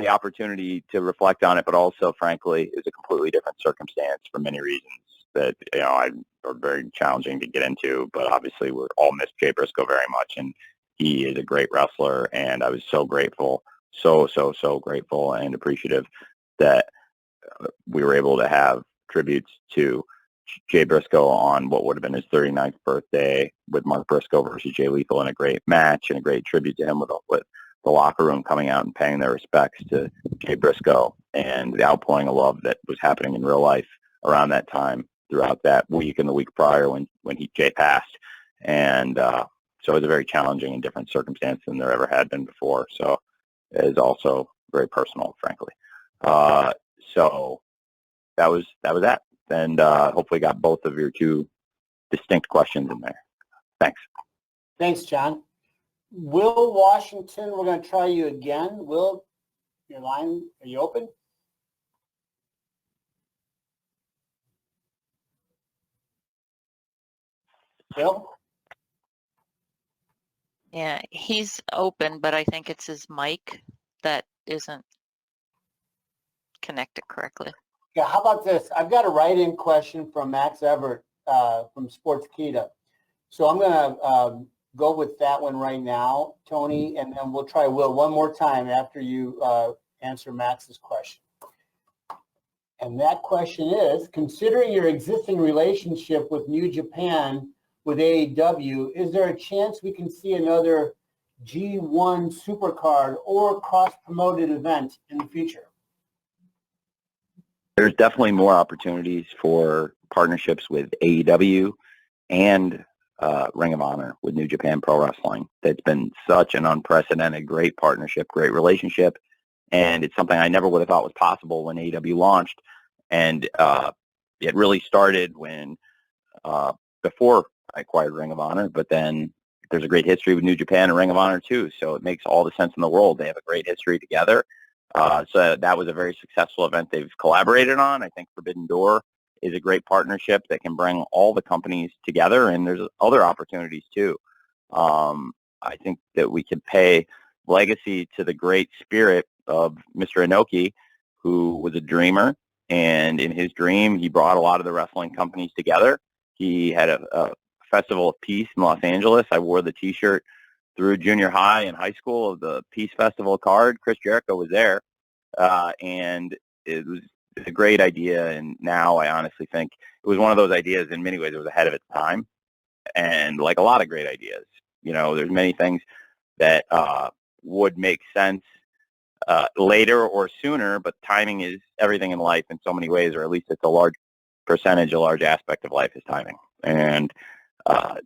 opportunity to reflect on it, but also, frankly, is a completely different circumstance for many reasons that are very challenging to get into. But obviously, we all miss Jay Briscoe very much, and he is a great wrestler. And I was so grateful, so grateful and appreciative that we were able to have tributes to Jay Briscoe on what would have been his 39th birthday with Mark Briscoe versus Jay Lethal in a great match, and a great tribute to him with the locker room coming out and paying their respects to Jay Briscoe, and the outpouring of love that was happening in real life around that time, throughout that week and the week prior when Jay passed. And so it was a very challenging and different circumstance than there ever had been before. So it is also very personal, frankly. So that was that. And hopefully got both of your two distinct questions in there. Thanks. Thanks, John. Will Washington, we're going to try you again. Will, your line, are you open? Will? Yeah, he's open, but I think it's his mic that isn't connected correctly. Yeah, how about this? I've got a write-in question from Max Everett from Sportskeeda. So I'm going to go with that one right now, Tony, and then we'll try Will one more time after you answer Max's question. And that question is, considering your existing relationship with New Japan with AEW, is there a chance we can see another G1 Supercard or cross-promoted event in the future? There's definitely more opportunities for partnerships with AEW and Ring of Honor with New Japan Pro Wrestling. That's been such an unprecedented, great partnership, great relationship, and it's something I never would have thought was possible when AEW launched. And it really started when before I acquired Ring of Honor, but then there's a great history with New Japan and Ring of Honor too, so it makes all the sense in the world. They have a great history together. So that was a very successful event they've collaborated on. I think Forbidden Door is a great partnership that can bring all the companies together, and there's other opportunities too. I think that we could pay legacy to the great spirit of Mr. Inoki, who was a dreamer, and in his dream, he brought a lot of the wrestling companies together. He had a Festival of Peace in Los Angeles. I wore the T-shirt through junior high and high school of the Peace Festival card. Chris Jericho was there, and it was a great idea. And now I honestly think it was one of those ideas. In many ways, it was ahead of its time. And like a lot of great ideas, there's many things that would make sense later or sooner, but timing is everything in life in so many ways, or at least it's a large percentage, a large aspect of life is timing. And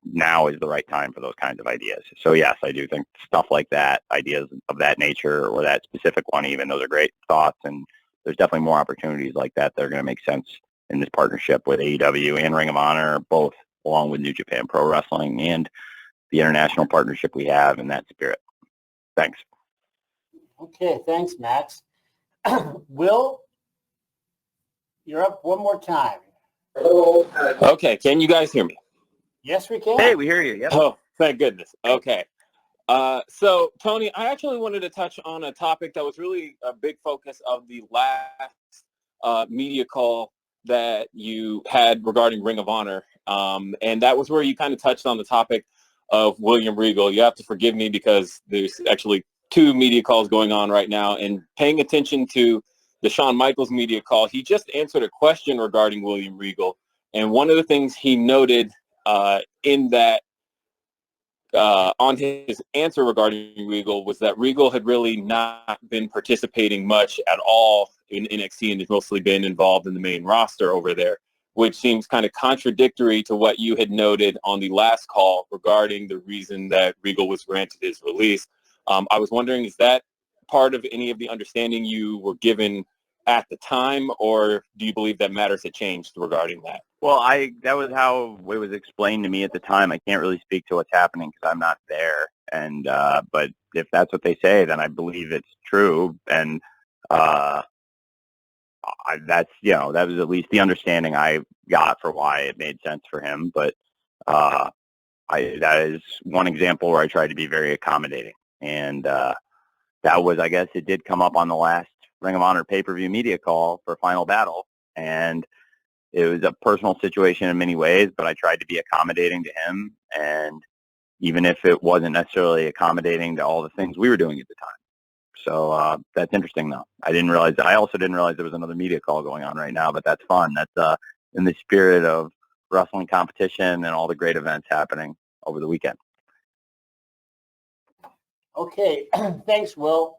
now is the right time for those kinds of ideas. So yes, I do think stuff like that, ideas of that nature or that specific one even, those are great thoughts, and there's definitely more opportunities like that that are going to make sense in this partnership with AEW and Ring of Honor, both along with New Japan Pro Wrestling and the international partnership we have in that spirit. Thanks. Okay, thanks, Max. Will, you're up one more time. Okay, can you guys hear me? Yes, we can. Hey, we hear you. Yep. Oh, thank goodness. Okay. So, Tony, I actually wanted to touch on a topic that was really a big focus of the last media call that you had regarding Ring of Honor. And that was where you kind of touched on the topic of William Regal. You have to forgive me because there's actually two media calls going on right now. And paying attention to the Shawn Michaels media call, he just answered a question regarding William Regal. And one of the things he noted in that on his answer regarding Regal was that Regal had really not been participating much at all in NXT and has mostly been involved in the main roster over there, which seems kind of contradictory to what you had noted on the last call regarding the reason that Regal was granted his release. I was wondering, is that part of any of the understanding you were given at the time, or do you believe that matters had changed regarding that? Well, that was how it was explained to me at the time. I can't really speak to what's happening because I'm not there. And but if that's what they say, then I believe it's true. And that was at least the understanding I got for why it made sense for him. But that is one example where I tried to be very accommodating. And that was, I guess, it did come up on the last Ring of Honor pay-per-view media call for Final Battle, and it was a personal situation in many ways, but I tried to be accommodating to him, and even if it wasn't necessarily accommodating to all the things we were doing at the time. So that's interesting, though. I also didn't realize there was another media call going on right now, but that's fun. That's in the spirit of wrestling competition and all the great events happening over the weekend. Okay, thanks, Will.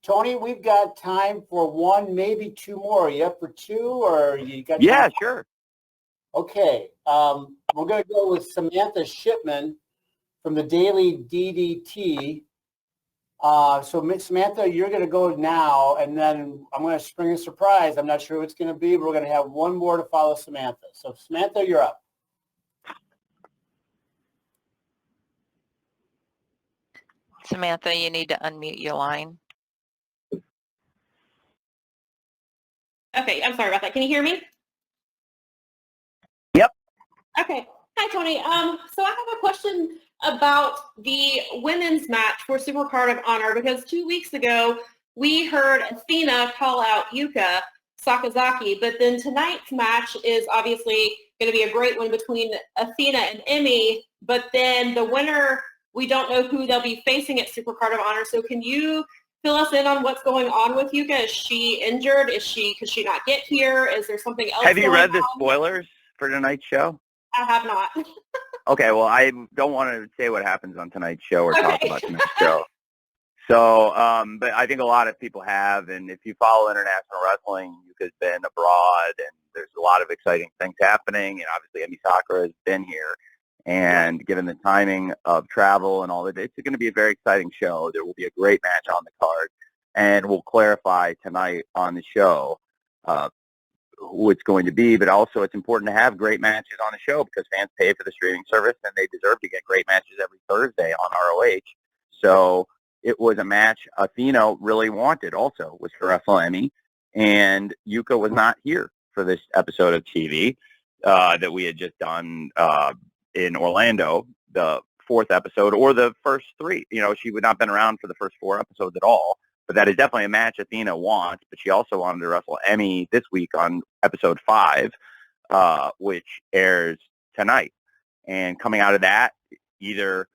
Tony, we've got time for one, maybe two more. Are you up for two, or you got? Yeah, sure. Okay, we're going to go with Samantha Shipman from the Daily DDT. So, Samantha, you're going to go now, and then I'm going to spring a surprise. I'm not sure what it's going to be, but we're going to have one more to follow Samantha. So, Samantha, you're up. Samantha, you need to unmute your line. Okay, I'm sorry about that. Can you hear me? Yep. Okay. Hi, Tony. So I have a question about the women's match for Supercard of Honor, because 2 weeks ago we heard Athena call out Yuka Sakazaki, but then tonight's match is obviously going to be a great one between Athena and Emmy, but then the winner, we don't know who they'll be facing at Supercard of Honor. So can you fill us in on what's going on with Yuka? Is she injured? Could she not get here? Is there something else? Have you read the on? spoilers for tonight's show? I have not. Okay, well, I don't want to say what happens on tonight's show or talk about tonight's show. So, but I think a lot of people have, and if you follow international wrestling, Yuka's been abroad, and there's a lot of exciting things happening, and obviously Emi Sakura has been here, and given the timing of travel and all that, it's going to be a very exciting show. There will be a great match on the card, and we'll clarify tonight on the show who it's going to be, but also it's important to have great matches on the show because fans pay for the streaming service, and they deserve to get great matches every Thursday on ROH. So it was a match Athena really wanted also, was to wrestle Emi, and Yuka was not here for this episode of TV that we had just done in Orlando, the fourth episode, or the first three. You know, she would not have been around for the first four episodes at all, but that is definitely a match Athena wants, but she also wanted to wrestle Emi this week on episode 5, which airs tonight. And coming out of that, either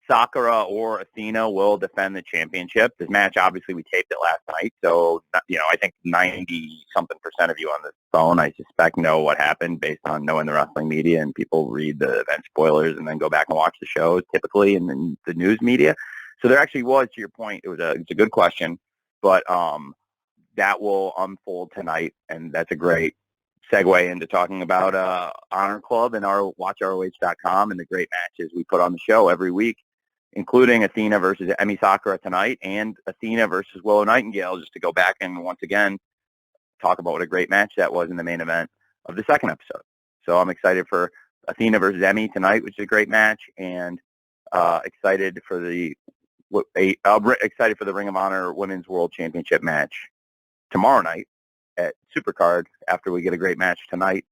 Sakura or Athena will defend the championship. This match, obviously, we taped it last night, so, you know, I think 90-something% of you on the phone, I suspect, know what happened based on knowing the wrestling media, and people read the event spoilers and then go back and watch the shows, typically, in the news media. So there actually was, to your point, it's a good question, but that will unfold tonight, and that's a great segue into talking about Honor Club and our WatchROH.com and the great matches we put on the show every week, including Athena versus Emi Sakura tonight and Athena versus Willow Nightingale, just to go back and once again talk about what a great match that was in the main event of the second episode. So I'm excited for Athena versus Emi tonight, which is a great match, and excited for the Ring of Honor Women's World Championship match tomorrow night at Supercard after we get a great match tonight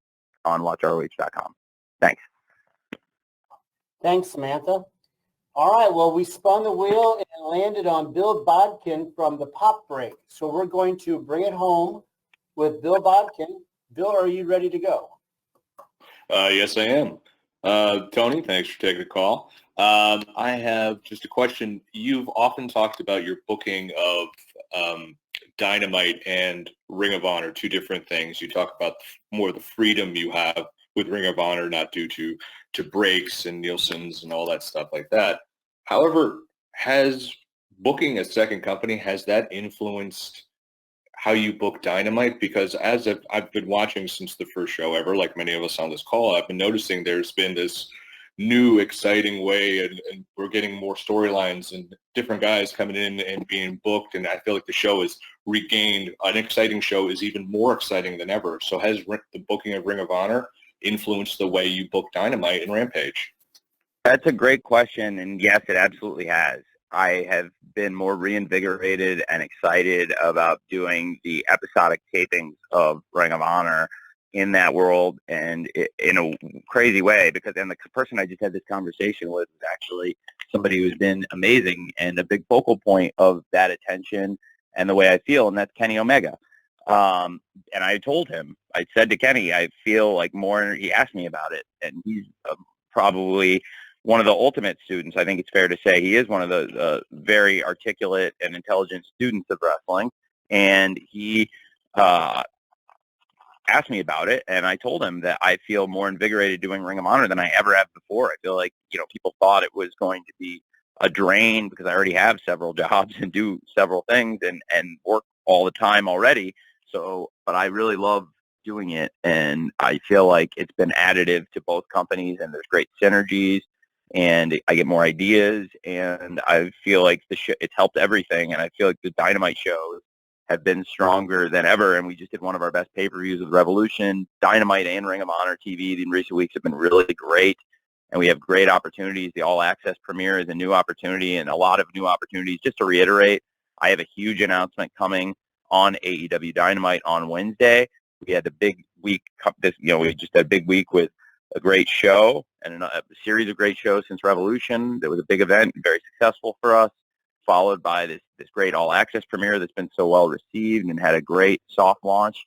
on WatchROH.com. Thanks. Thanks, Samantha. All right, well, we spun the wheel and landed on Bill Bodkin from the Pop Break. So we're going to bring it home with Bill Bodkin. Bill, are you ready to go? Yes, I am. Tony, thanks for taking the call. I have just a question. You've often talked about your booking of Dynamite and Ring of Honor, two different things. You talk about more the freedom you have with Ring of Honor, not due to breaks and Nielsen's and all that stuff like that. However, has booking a second company, has that influenced how you book Dynamite? Because as I've been watching since the first show ever, like many of us on this call, I've been noticing there's been this new exciting way, and we're getting more storylines and different guys coming in and being booked, and I feel like the show is regained. An exciting show is even more exciting than ever. So has the booking of Ring of Honor influenced the way you book Dynamite and Rampage? That's a great question, and yes, it absolutely has. I have been more reinvigorated and excited about doing the episodic tapings of Ring of Honor in that world, and in a crazy way, because then the person I just had this conversation with is actually somebody who's been amazing and a big focal point of that attention and the way I feel, and that's Kenny Omega. And I told him, I said to Kenny, I feel like more, he asked me about it, and he's probably one of the ultimate students. I think it's fair to say he is one of the very articulate and intelligent students of wrestling, and he asked me about it, and I told him that I feel more invigorated doing Ring of Honor than I ever have before. I feel like, people thought it was going to be a drain because I already have several jobs and do several things and work all the time already. So, but I really love doing it, and I feel like it's been additive to both companies, and there's great synergies, and I get more ideas, and I feel like it's helped everything, and I feel like the Dynamite shows have been stronger than ever, and we just did one of our best pay-per-views with Revolution. Dynamite and Ring of Honor TV in recent weeks have been really great, and we have great opportunities. The All Access premiere is a new opportunity, and a lot of new opportunities. Just to reiterate, I have a huge announcement coming on AEW Dynamite on Wednesday. We had the big week. We just had a big week with a great show and a series of great shows since Revolution. There was a big event, very successful for us, followed by this great All Access premiere that's been so well received and had a great soft launch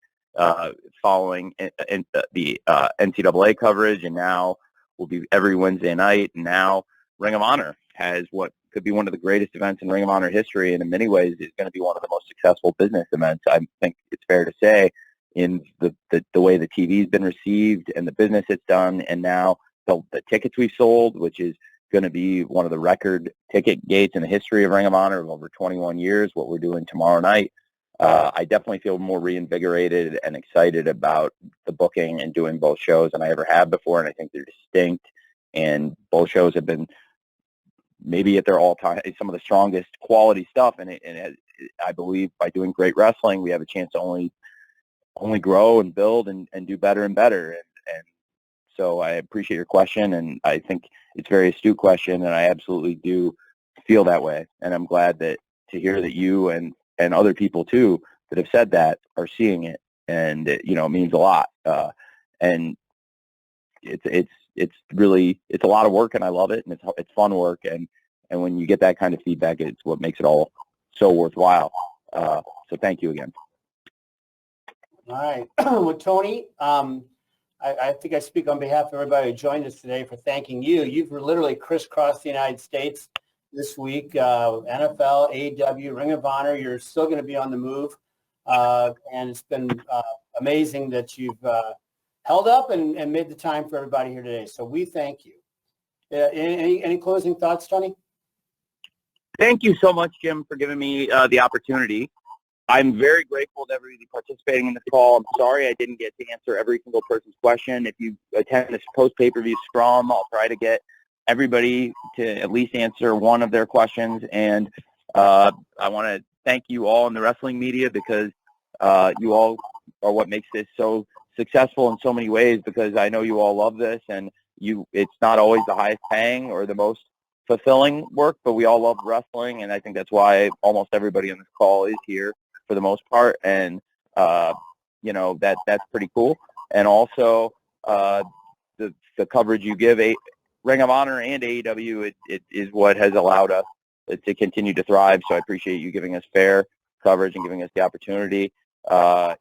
following the NCAA coverage, and now will be every Wednesday night. And now Ring of Honor has what could be one of the greatest events in Ring of Honor history, and in many ways is going to be one of the most successful business events, I think it's fair to say, in the way the TV's been received and the business it's done, and now the tickets we've sold, which is going to be one of the record ticket gates in the history of Ring of Honor of over 21 years, what we're doing tomorrow night. I definitely feel more reinvigorated and excited about the booking and doing both shows than I ever have before, and I think they're distinct, and both shows have been maybe at their all-time, some of the strongest quality stuff, and I believe by doing great wrestling, we have a chance to only grow and build and do better and better, and so I appreciate your question, and I think it's a very astute question, and I absolutely do feel that way, and I'm glad to hear that you and other people too that have said that are seeing it, and it means a lot, and it's really a lot of work, and I love it, and it's fun work, and when you get that kind of feedback, it's what makes it all so worthwhile. So thank you again. All right. Well, Tony, I think I speak on behalf of everybody who joined us today for thanking you. You've literally crisscrossed the United States this week. NFL, AEW, Ring of Honor, you're still going to be on the move. And it's been amazing that you've held up and made the time for everybody here today. So we thank you. Any closing thoughts, Tony? Thank you so much, Jim, for giving me the opportunity. I'm very grateful to everybody participating in this call. I'm sorry I didn't get to answer every single person's question. If you attend this post-pay-per-view scrum, I'll try to get everybody to at least answer one of their questions. And I want to thank you all in the wrestling media, because you all are what makes this so successful in so many ways, because I know you all love this, and it's not always the highest paying or the most fulfilling work, but we all love wrestling, and I think that's why almost everybody on this call is here for the most part, and that's pretty cool. And also the coverage you give Ring of Honor and AEW, it is what has allowed us to continue to thrive. So I appreciate you giving us fair coverage and giving us the opportunity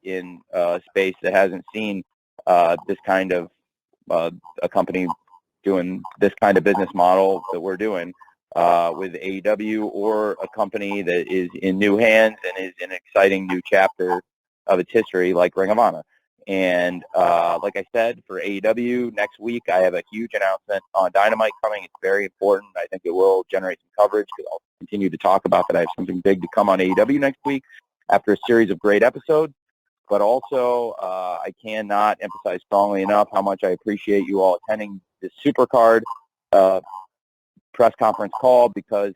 in a space that hasn't seen this kind of a company doing this kind of business model that we're doing with AEW, or a company that is in new hands and is in an exciting new chapter of its history like Ring of Honor. And like I said, for AEW, next week I have a huge announcement on Dynamite coming. It's very important. I think it will generate some coverage, because I'll continue to talk about that. I have something big to come on AEW next week after a series of great episodes. But also, I cannot emphasize strongly enough how much I appreciate you all attending this Supercard press conference call, because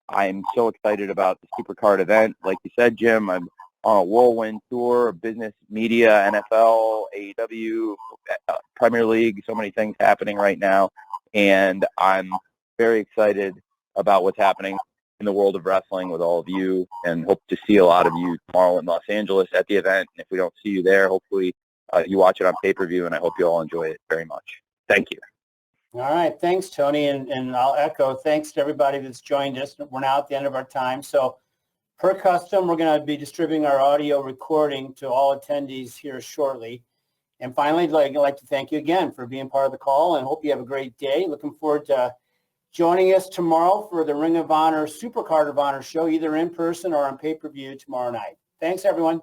I'm so excited about the Supercard event. Like you said, Jim, I'm on a whirlwind tour of business, media, NFL, AEW, Premier League, so many things happening right now. And I'm very excited about what's happening in the world of wrestling with all of you, and hope to see a lot of you tomorrow in Los Angeles at the event. And if we don't see you there, hopefully you watch it on pay-per-view, and I hope you all enjoy it very much. Thank you. All right. Thanks, Tony. And I'll echo thanks to everybody that's joined us. We're now at the end of our time. So per custom, we're going to be distributing our audio recording to all attendees here shortly. And finally, I'd like to thank you again for being part of the call, and hope you have a great day. Looking forward to joining us tomorrow for the Ring of Honor Supercard of Honor show, either in person or on pay-per-view tomorrow night. Thanks, everyone.